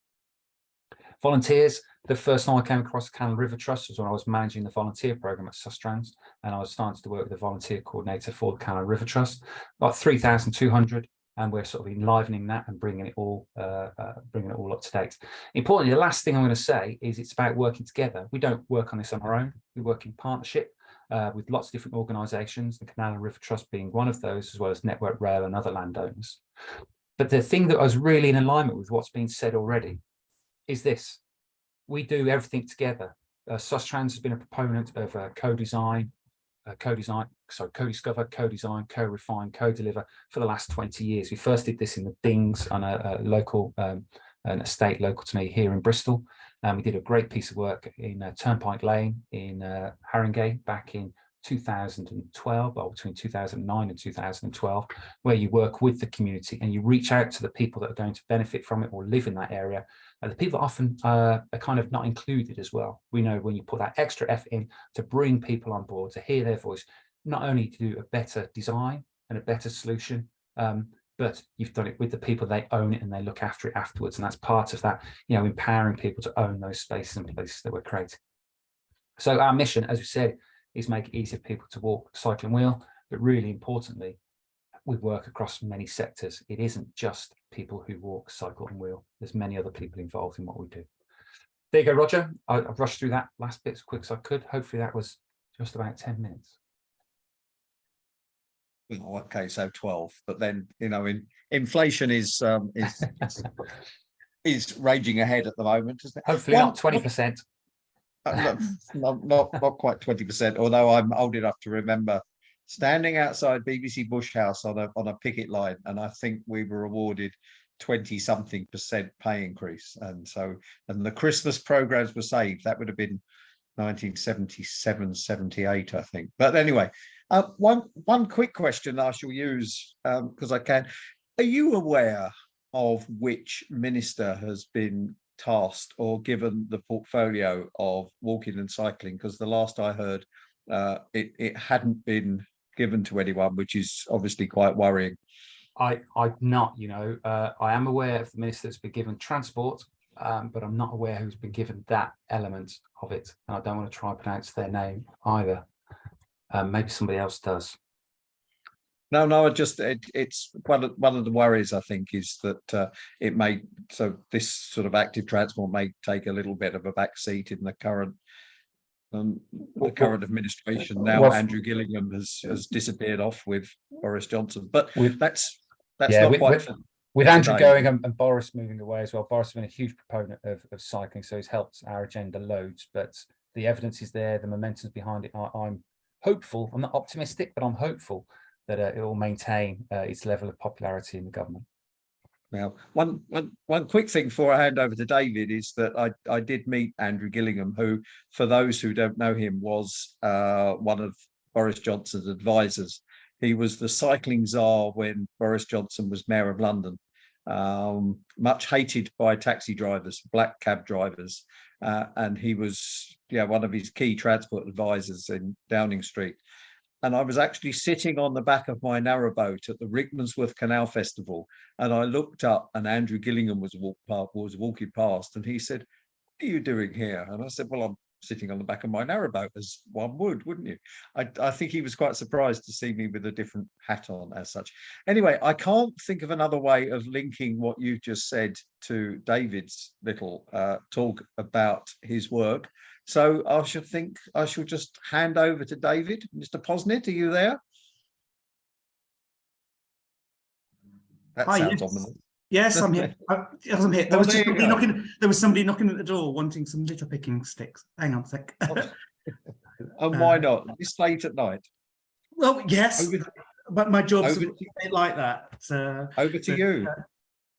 Volunteers, the first time I came across the Canal River Trust was when I was managing the volunteer programme at Sustrans, and I was starting to work with the volunteer coordinator for the Canal River Trust, about 3,200. And we're sort of enlivening that and bringing it all up to date. Importantly, the last thing I'm going to say is it's about working together. We don't work on this on our own. We work in partnership with lots of different organisations, the Canal and River Trust being one of those, as well as Network Rail and other landowners. But the thing that was really in alignment with what's been said already is this: we do everything together. Sustrans has been a proponent of co-design, co-discover, co-design, co-refine, co-deliver for the last 20 years. We first did this in the Dings on a local, an estate local to me here in Bristol. And we did a great piece of work in Turnpike Lane in Haringey back in 2012, or between 2009 and 2012, where you work with the community and you reach out to the people that are going to benefit from it or live in that area. And the people often are kind of not included as well. We know when you put that extra effort in to bring people on board, to hear their voice, not only to do a better design and a better solution, but you've done it with the people, they own it and they look after it afterwards. And that's part of that, empowering people to own those spaces and places that we're creating. So our mission, as we said, is make it easier for people to walk, cycle and wheel, but really importantly, we work across many sectors. It isn't just people who walk, cycle and wheel. There's many other people involved in what we do. There you go, Roger. I've rushed through that last bit as quick as I could. Hopefully that was just about 10 minutes. Well, okay, so 12, but then, inflation is raging ahead at the moment, isn't it? Hopefully not 20%. Not quite 20%, although I'm old enough to remember standing outside BBC Bush House on a picket line, and I think we were awarded 20-something% pay increase. And the Christmas programs were saved. That would have been 1977, 78, I think. But anyway, one quick question I shall use because I can. Are you aware of which minister has been tasked or given the portfolio of walking and cycling? Because the last I heard, it hadn't been given to anyone, which is obviously quite worrying. I'm not, I am aware of the minister that's been given transport, but I'm not aware who's been given that element of it. And I don't want to try and pronounce their name either. Maybe somebody else does. No, it's one of the worries, I think, is that this sort of active transport may take a little bit of a back seat in the current administration. Now Andrew Gillingham has disappeared off with Boris Johnson, but that's not quite with Andrew going and Boris moving away as well. Boris has been a huge proponent of cycling, so he's helped our agenda loads, but the evidence is there, the momentum's behind it. I'm hopeful. I'm not optimistic, but I'm hopeful that it will maintain its level of popularity in the government. Now, one quick thing before I hand over to David is that I did meet Andrew Gillingham, who, for those who don't know him, was one of Boris Johnson's advisors. He was the cycling czar when Boris Johnson was Mayor of London, much hated by taxi drivers, black cab drivers, and he was one of his key transport advisors in Downing Street. And I was actually sitting on the back of my narrowboat at the Rickmansworth Canal Festival, and I looked up, and Andrew Gillingham was walking past, and he said, "What are you doing here?" And I said, "Well, I'm sitting on the back of my narrowboat, as one would, wouldn't you?" I think he was quite surprised to see me with a different hat on as such. Anyway, I can't think of another way of linking what you just said to David's little talk about his work. So I shall just hand over to David. Mr. Posnett, are you there? That Hi, sounds yes. ominous. Yes, I'm here. Yes, I'm here. There was somebody knocking at the door wanting some litter picking sticks. Hang on a sec. And why not? This late at night. Well, yes, but my job's a bit like that. Over to you.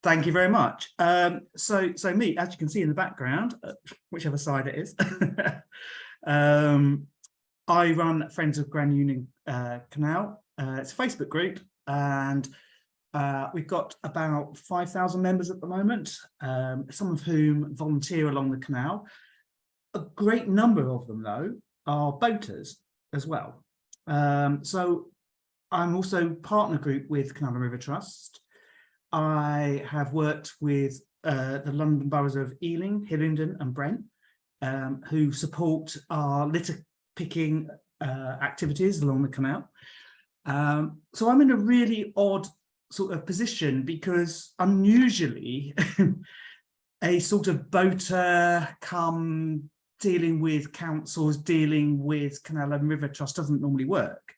Thank you very much. So me, as you can see in the background, whichever side it is, I run Friends of Grand Union Canal. It's a Facebook group, and we've got about 5,000 members at the moment, some of whom volunteer along the canal. A great number of them, though, are boaters as well. So I'm also partner group with Canal and River Trust. I have worked with the London boroughs of Ealing, Hillingdon and Brent, who support our litter picking activities along the canal. So I'm in a really odd sort of position, because I'm usually a sort of boater come dealing with councils, dealing with Canal and River Trust doesn't normally work.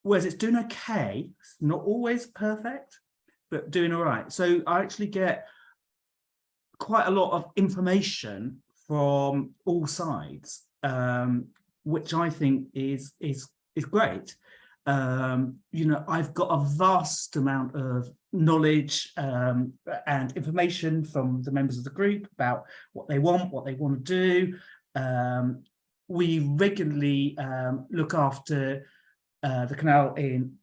Whereas it's doing okay, it's not always perfect, but doing all right. So I actually get quite a lot of information from all sides, which I think is great. I've got a vast amount of knowledge and information from the members of the group about what they want to do. We regularly look after the canal in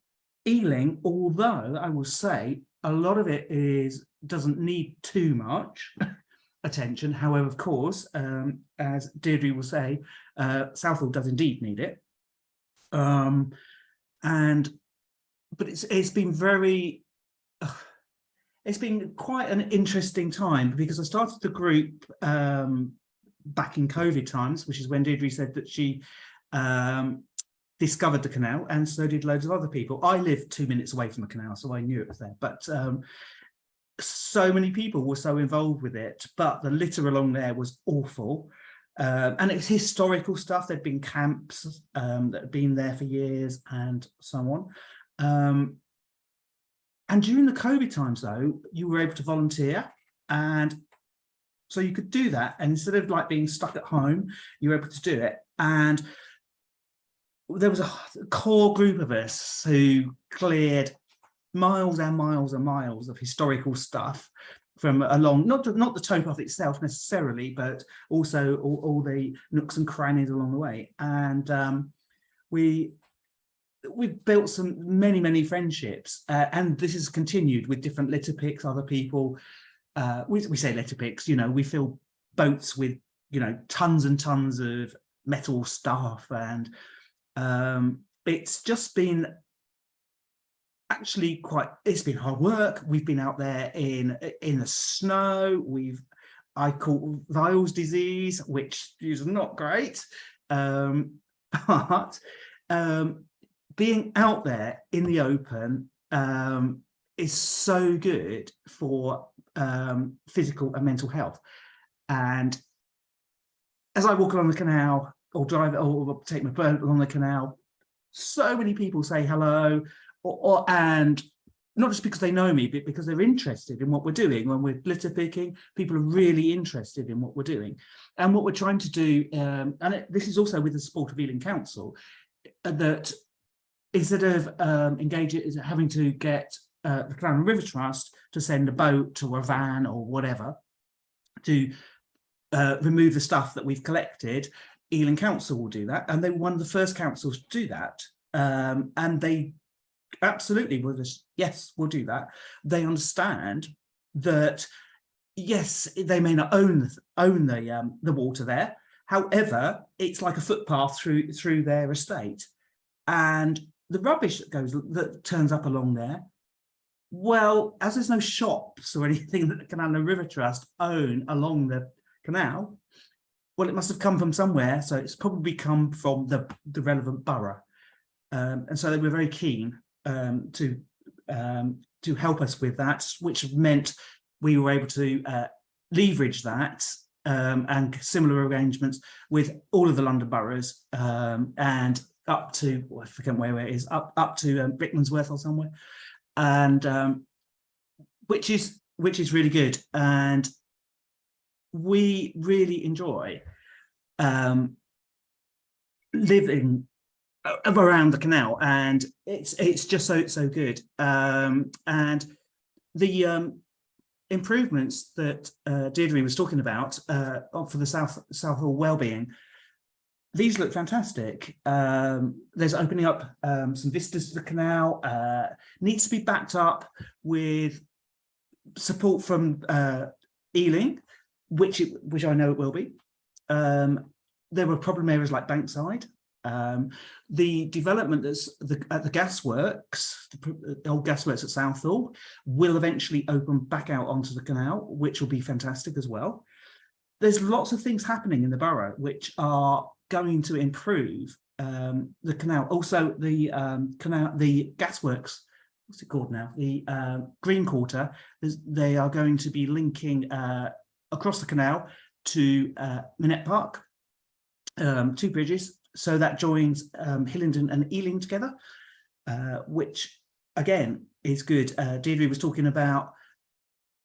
Ealing, although I will say a lot of it doesn't need too much attention. However, of course, as Deirdre will say, Southall does indeed need it. But it's been quite an interesting time, because I started the group back in COVID times, which is when Deirdre said that she discovered the canal, and so did loads of other people. I live 2 minutes away from the canal, so I knew it was there, but so many people were so involved with it. But the litter along there was awful, and it's historical stuff. There'd been camps that had been there for years and so on. And during the COVID times, though, you were able to volunteer, and so you could do that, and instead of like being stuck at home, you were able to do it. And there was a core group of us who cleared miles and miles and miles of historical stuff from along, not the towpath itself necessarily, but also all the nooks and crannies along the way. And we've built many friendships, and this has continued with different litter picks, other people. We say litter picks, you know, we fill boats with, you know, tons and tons of metal stuff, and it's just been actually it's been hard work. We've been out there in the snow. I caught Weil's disease, which is not great, but being out there in the open is so good for physical and mental health. And as I walk along the canal or drive or take my boat along the canal, so many people say hello, and not just because they know me, but because they're interested in what we're doing. When we're litter picking, people are really interested in what we're doing. And what we're trying to do, this is also with the support of Ealing Council, that instead of having to get the Canal and River Trust to send a boat or a van or whatever to remove the stuff that we've collected, Ealing Council will do that. And they were one of the first councils to do that. And they absolutely will just, yes, we'll do that. They understand that, yes, they may not own the water there. However, it's like a footpath through their estate. And the rubbish that turns up along there, well, as there's no shops or anything that the Canal and River Trust own along the canal, well, it must have come from somewhere. So it's probably come from the relevant borough. And so they were very keen to help us with that, which meant we were able to leverage that and similar arrangements with all of the London boroughs, and up to, I forget where it is, up to Brickmansworth or somewhere, and which is really good. And we really enjoy living around the canal, and it's just so good. And the improvements that Deirdre was talking about for the Southall wellbeing, these look fantastic. There's opening up some vistas to the canal. Needs to be backed up with support from Ealing, which I know it will be. There were problem areas like Bankside. The development at the gasworks, the old gasworks at Southall, will eventually open back out onto the canal, which will be fantastic as well. There's lots of things happening in the borough which are going to improve the canal. Also, the gasworks, what's it called now? The Green Quarter. They are going to be linking across the canal to Minette Park, 2 bridges. So that joins Hillingdon and Ealing together, which again is good. Deirdre was talking about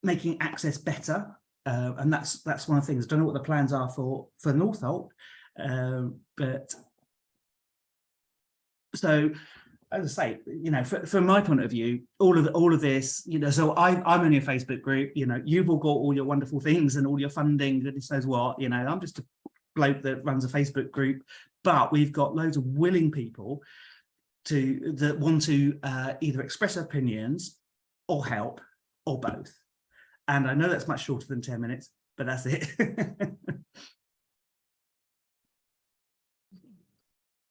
making access better, and that's one of the things. I don't know what the plans are for Northolt, but so as I say, you know, from my point of view, all of this, you know, so I'm only a Facebook group. You know, you've all got all your wonderful things and all your funding. Goodness knows what. You know, I'm just a bloke that runs a Facebook group. But we've got loads of willing people that want to either express opinions or help or both. And I know that's much shorter than 10 minutes, but that's it.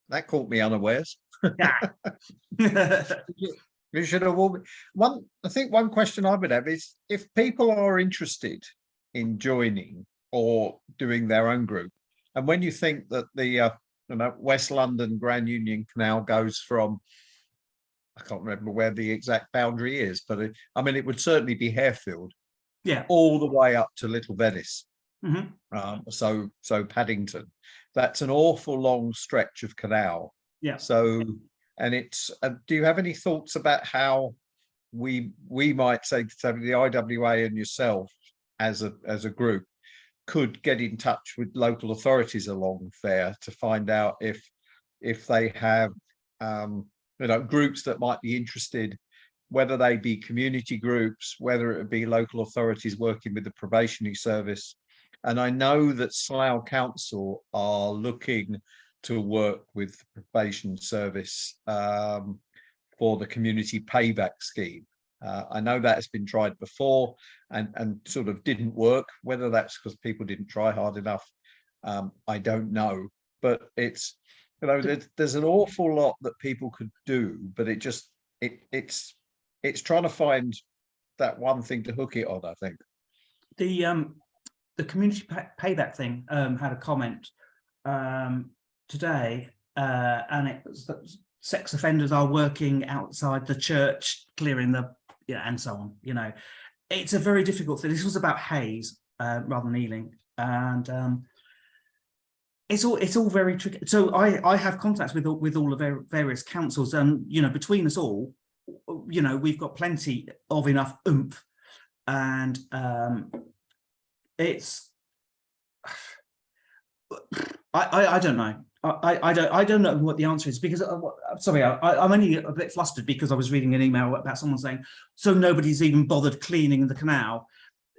That caught me unawares. Yeah. You should have all. I think one question I would have is, if people are interested in joining or doing their own group, and when you think that the West London Grand Union Canal goes from, I can't remember where the exact boundary is, but it would certainly be Harefield, Yeah, all the way up to Little Venice. Mm-hmm. So Paddington. That's an awful long stretch of canal. Yeah. So, and it's. Do you have any thoughts about how we might say the IWA and yourself as a group could get in touch with local authorities along there to find out if if they have groups that might be interested, whether they be community groups, whether it be local authorities working with the probationary service. And I know that Slough Council are looking to work with the probation service for the community payback scheme. I know that has been tried before and sort of didn't work. Whether that's because people didn't try hard enough, I don't know. But it's, there's an awful lot that people could do, but it's trying to find that one thing to hook it on, I think. The community payback thing had a comment today, and it was that sex offenders are working outside the church, clearing the, and so on. It's a very difficult thing. This was about Hayes rather than Ealing, and it's all very tricky. So I have contacts with all of the various councils, and between us all, we've got plenty of enough oomph, and it's I don't know. I don't know what the answer is, because sorry, I'm only a bit flustered because I was reading an email about someone saying, so nobody's even bothered cleaning the canal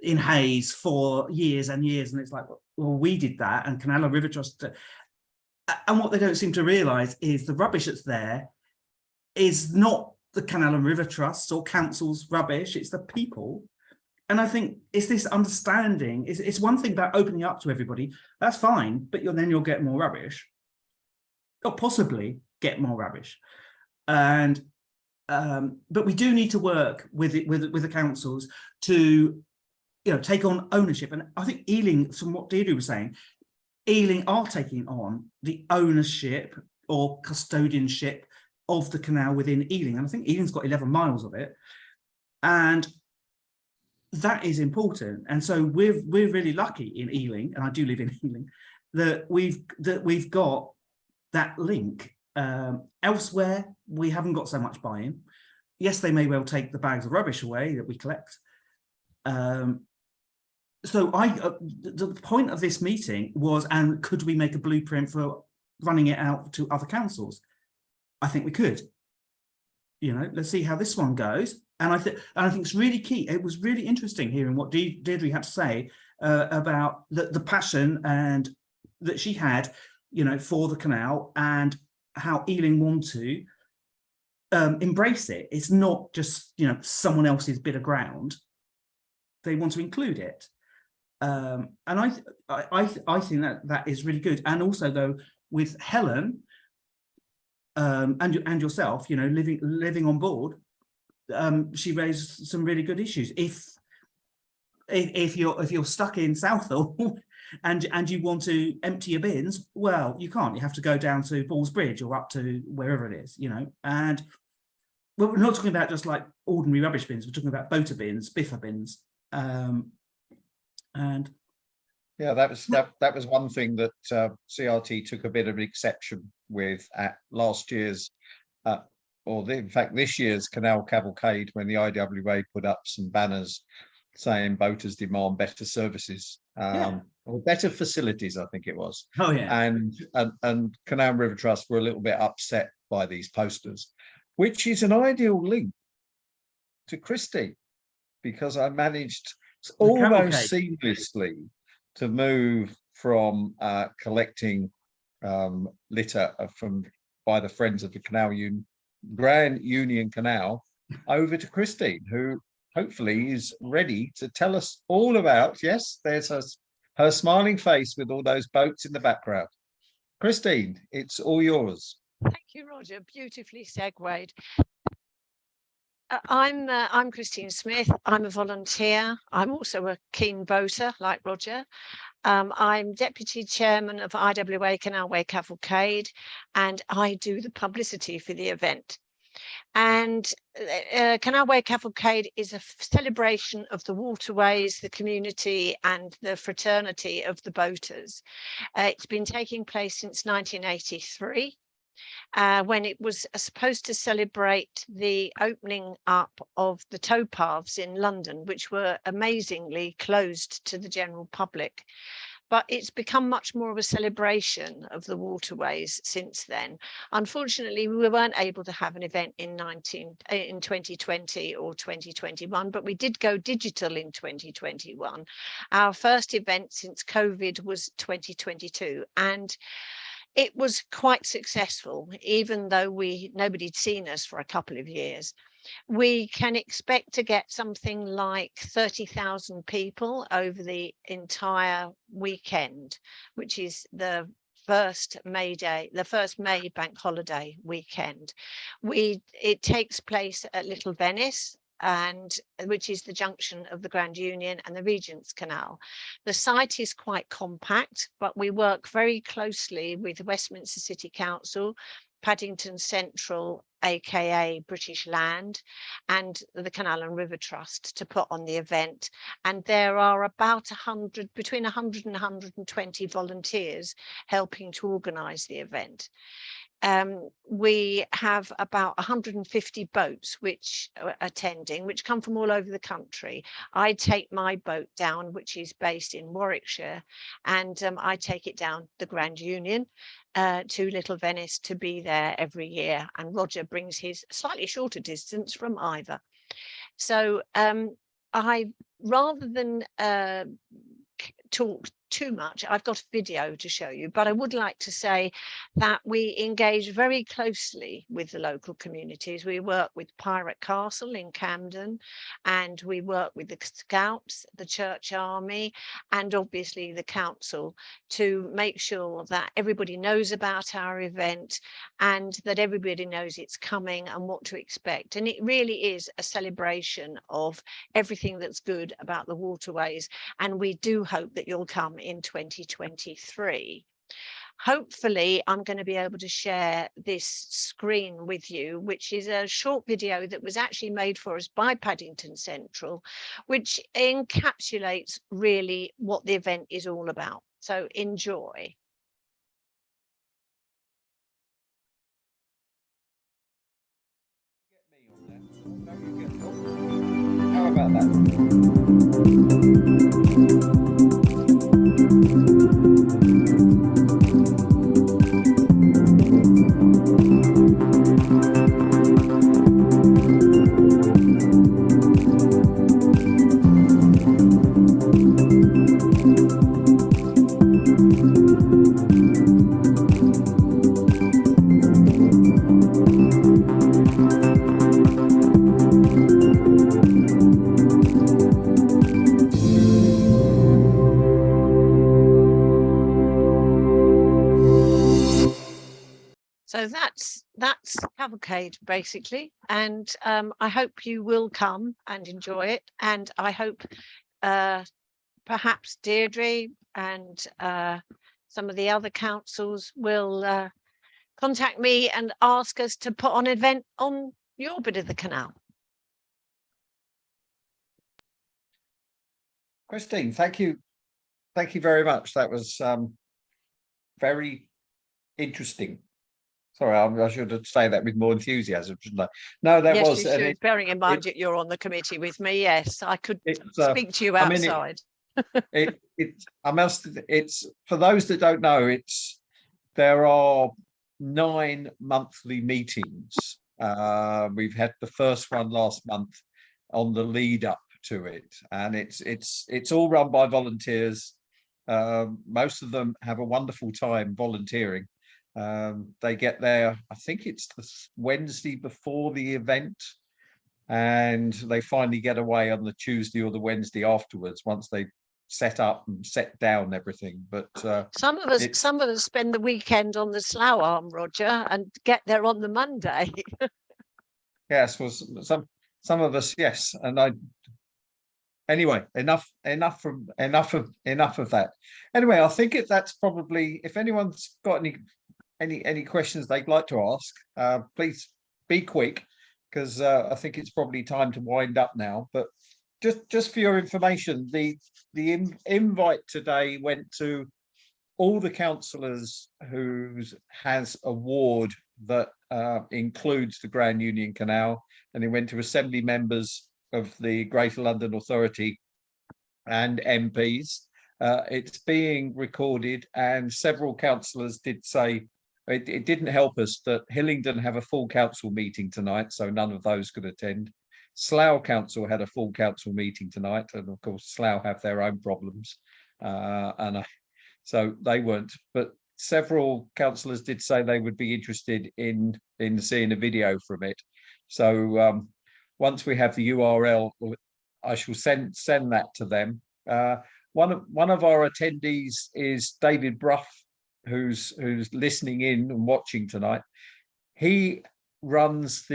in Hayes for years and years, and it's like, well, we did that, and Canal and River Trust, and what they don't seem to realise is the rubbish that's there is not the Canal and River Trusts or council's rubbish, it's the people. And I think it's this understanding. It's one thing about opening up to everybody, that's fine, but then you'll get more rubbish, or possibly get more rubbish. And but we do need to work with the councils to take on ownership. And I think Ealing, from what Deirdre was saying, Ealing are taking on the ownership or custodianship of the canal within Ealing. And I think Ealing's got 11 miles of it. And that is important. And so we're really lucky in Ealing, and I do live in Ealing, that we've got that link. Elsewhere, we haven't got so much buy-in. Yes, they may well take the bags of rubbish away that we collect. So the point of this meeting was, and could we make a blueprint for running it out to other councils? I think we could. Let's see how this one goes. And I think it's really key. It was really interesting hearing what Deirdre had to say about the passion and that she had, for the canal, and how Ealing want to embrace it. It's not just someone else's bit of ground. They want to include it, and I think that is really good. And also, though, with Helen and yourself, living on board. She raised some really good issues. If you're stuck in Southall and you want to empty your bins, well, you can't. You have to go down to Balls Bridge or up to wherever it is, And we're not talking about just like ordinary rubbish bins. We're talking about boater bins, biffa bins, and yeah, that was one thing that CRT took a bit of an exception with at last year's. In fact, this year's Canal Cavalcade, when the IWA put up some banners saying boaters demand better services, or better facilities, I think it was. Oh yeah. And Canal and River Trust were a little bit upset by these posters, which is an ideal link to Christie, because I managed almost seamlessly to move from collecting litter by the Friends of the Grand Union Canal over to Christine, who hopefully is ready to tell us all about, yes, there's her smiling face with all those boats in the background. Christine, it's all yours. Thank you, Roger. Beautifully segued. I'm Christine Smith. I'm a volunteer. I'm also a keen boater, like Roger. I'm Deputy Chairman of IWA Canalway Cavalcade, and I do the publicity for the event. And Canalway Cavalcade is a celebration of the waterways, the community, and the fraternity of the boaters. It's been taking place since 1983. When it was supposed to celebrate the opening up of the towpaths in London, which were amazingly closed to the general public. but it's become much more of a celebration of the waterways since then. Unfortunately, we weren't able to have an event in 2020 or 2021, but we did go digital in 2021. Our first event since COVID was 2022, and it was quite successful, even though nobody'd seen us for a couple of years. We can expect to get something like 30,000 people over the entire weekend, which is the first May bank holiday weekend. It takes place at Little Venice, and which is the junction of the Grand Union and the Regent's Canal. The site is quite compact, but we work very closely with Westminster City Council, Paddington Central, aka British Land, and the Canal and River Trust to put on the event. And there are about between 100 and 120 volunteers helping to organise the event. We have about 150 boats which are attending, which come from all over the country. I take my boat down, which is based in Warwickshire, and I take it down the Grand Union to Little Venice to be there every year. And Roger brings his slightly shorter distance from either. So rather than talk too much, I've got a video to show you, but I would like to say that we engage very closely with the local communities. We work with Pirate Castle in Camden, and we work with the Scouts, the Church Army, and obviously the council to make sure that everybody knows about our event and that everybody knows it's coming and what to expect. And it really is a celebration of everything that's good about the waterways, and we do hope that you'll come in 2023. Hopefully, I'm going to be able to share this screen with you, which is a short video that was actually made for us by Paddington Central, which encapsulates really what the event is all about. So enjoy. How about that? So that's Cavalcade basically, and I hope you will come and enjoy it. And I hope perhaps Deirdre and some of the other councils will contact me and ask us to put on an event on your bit of the canal. Christine, thank you very much. That was very interesting. Sorry, I should have said that with more enthusiasm, shouldn't I? No, that yes, was. You should, bearing in mind that you're on the committee with me. Yes, I could speak to you outside. It's for those that don't know. There are 9 monthly meetings. We've had the first one last month on the lead up to it, and it's all run by volunteers. Most of them have a wonderful time volunteering. They get there, I think it's the Wednesday before the event, and they finally get away on the Tuesday or the Wednesday afterwards once they set up and set down everything. But some of us spend the weekend on the slough arm, Roger, and get there on the Monday. Yes, was some of us, yes. And anyway, enough of that. Anyway, I think that's probably, if anyone's got any questions they'd like to ask, please be quick, because I think it's probably time to wind up now. But just for your information, the invite today went to all the councillors who has a ward that includes the Grand Union Canal, and it went to Assembly members of the Greater London Authority and MPs. It's being recorded, and several councillors did say it didn't help us that Hillingdon have a full council meeting tonight, so none of those could attend. Slough Council had a full council meeting tonight, and of course Slough have their own problems, so they weren't. But several councillors did say they would be interested in seeing a video from it. So once we have the URL, I shall send that to them. One of our attendees is David Bruff, who's listening in and watching tonight. He runs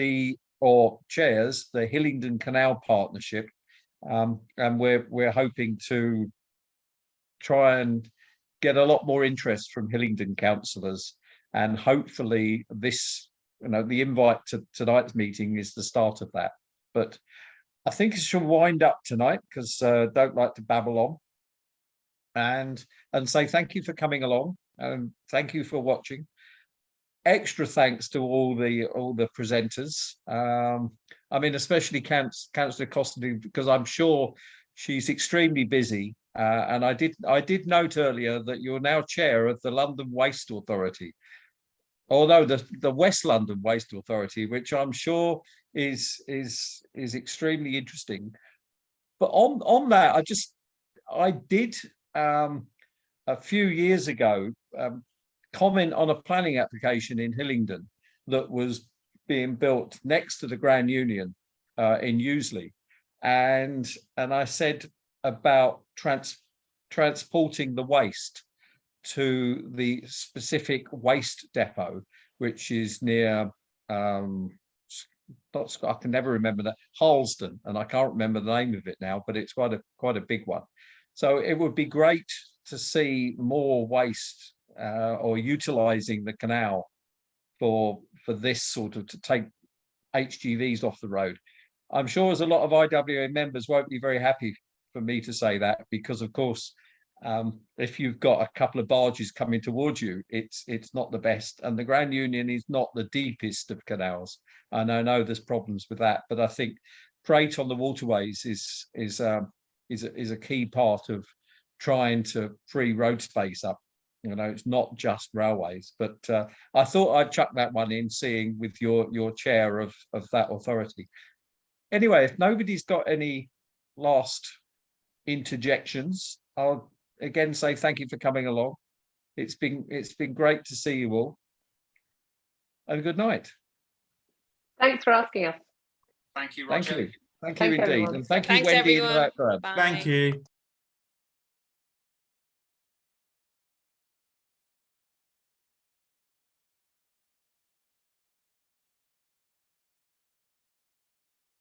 or chairs the Hillingdon Canal Partnership, and we're hoping to try and get a lot more interest from Hillingdon councillors, and hopefully this, the invite to tonight's meeting is the start of that. But I think it should wind up tonight, because don't like to babble on, and say thank you for coming along, and thank you for watching. Extra thanks to all the presenters. I mean, especially Councillor Costigan, because I'm sure she's extremely busy. And I did note earlier that you're now chair of the London Waste Authority, although the West London Waste Authority, which I'm sure is extremely interesting. But on that, I did a few years ago comment on a planning application in Hillingdon that was being built next to the Grand Union in Useley, and I said about transporting the waste to the specific waste depot, which is near I can never remember that, Harlesden, and I can't remember the name of it now, but it's quite a big one. So it would be great to see more waste or utilising the canal for this sort of, to take HGVs off the road. I'm sure as a lot of IWA members won't be very happy for me to say that, because of course if you've got a couple of barges coming towards you, it's not the best, and the Grand Union is not the deepest of canals, and I know there's problems with that, but I think freight on the waterways is a key part of trying to free road space up. It's not just railways, but I thought I'd chuck that one in, seeing with your chair of that authority. Anyway, if nobody's got any last interjections, I'll again say thank you for coming along. It's been great to see you all, and good night. Thanks for asking us. Thank you, Roger. Thank you Thank you, indeed, everyone. and thank you, Thanks, Wendy, in the everyone. background. Bye. Thank you.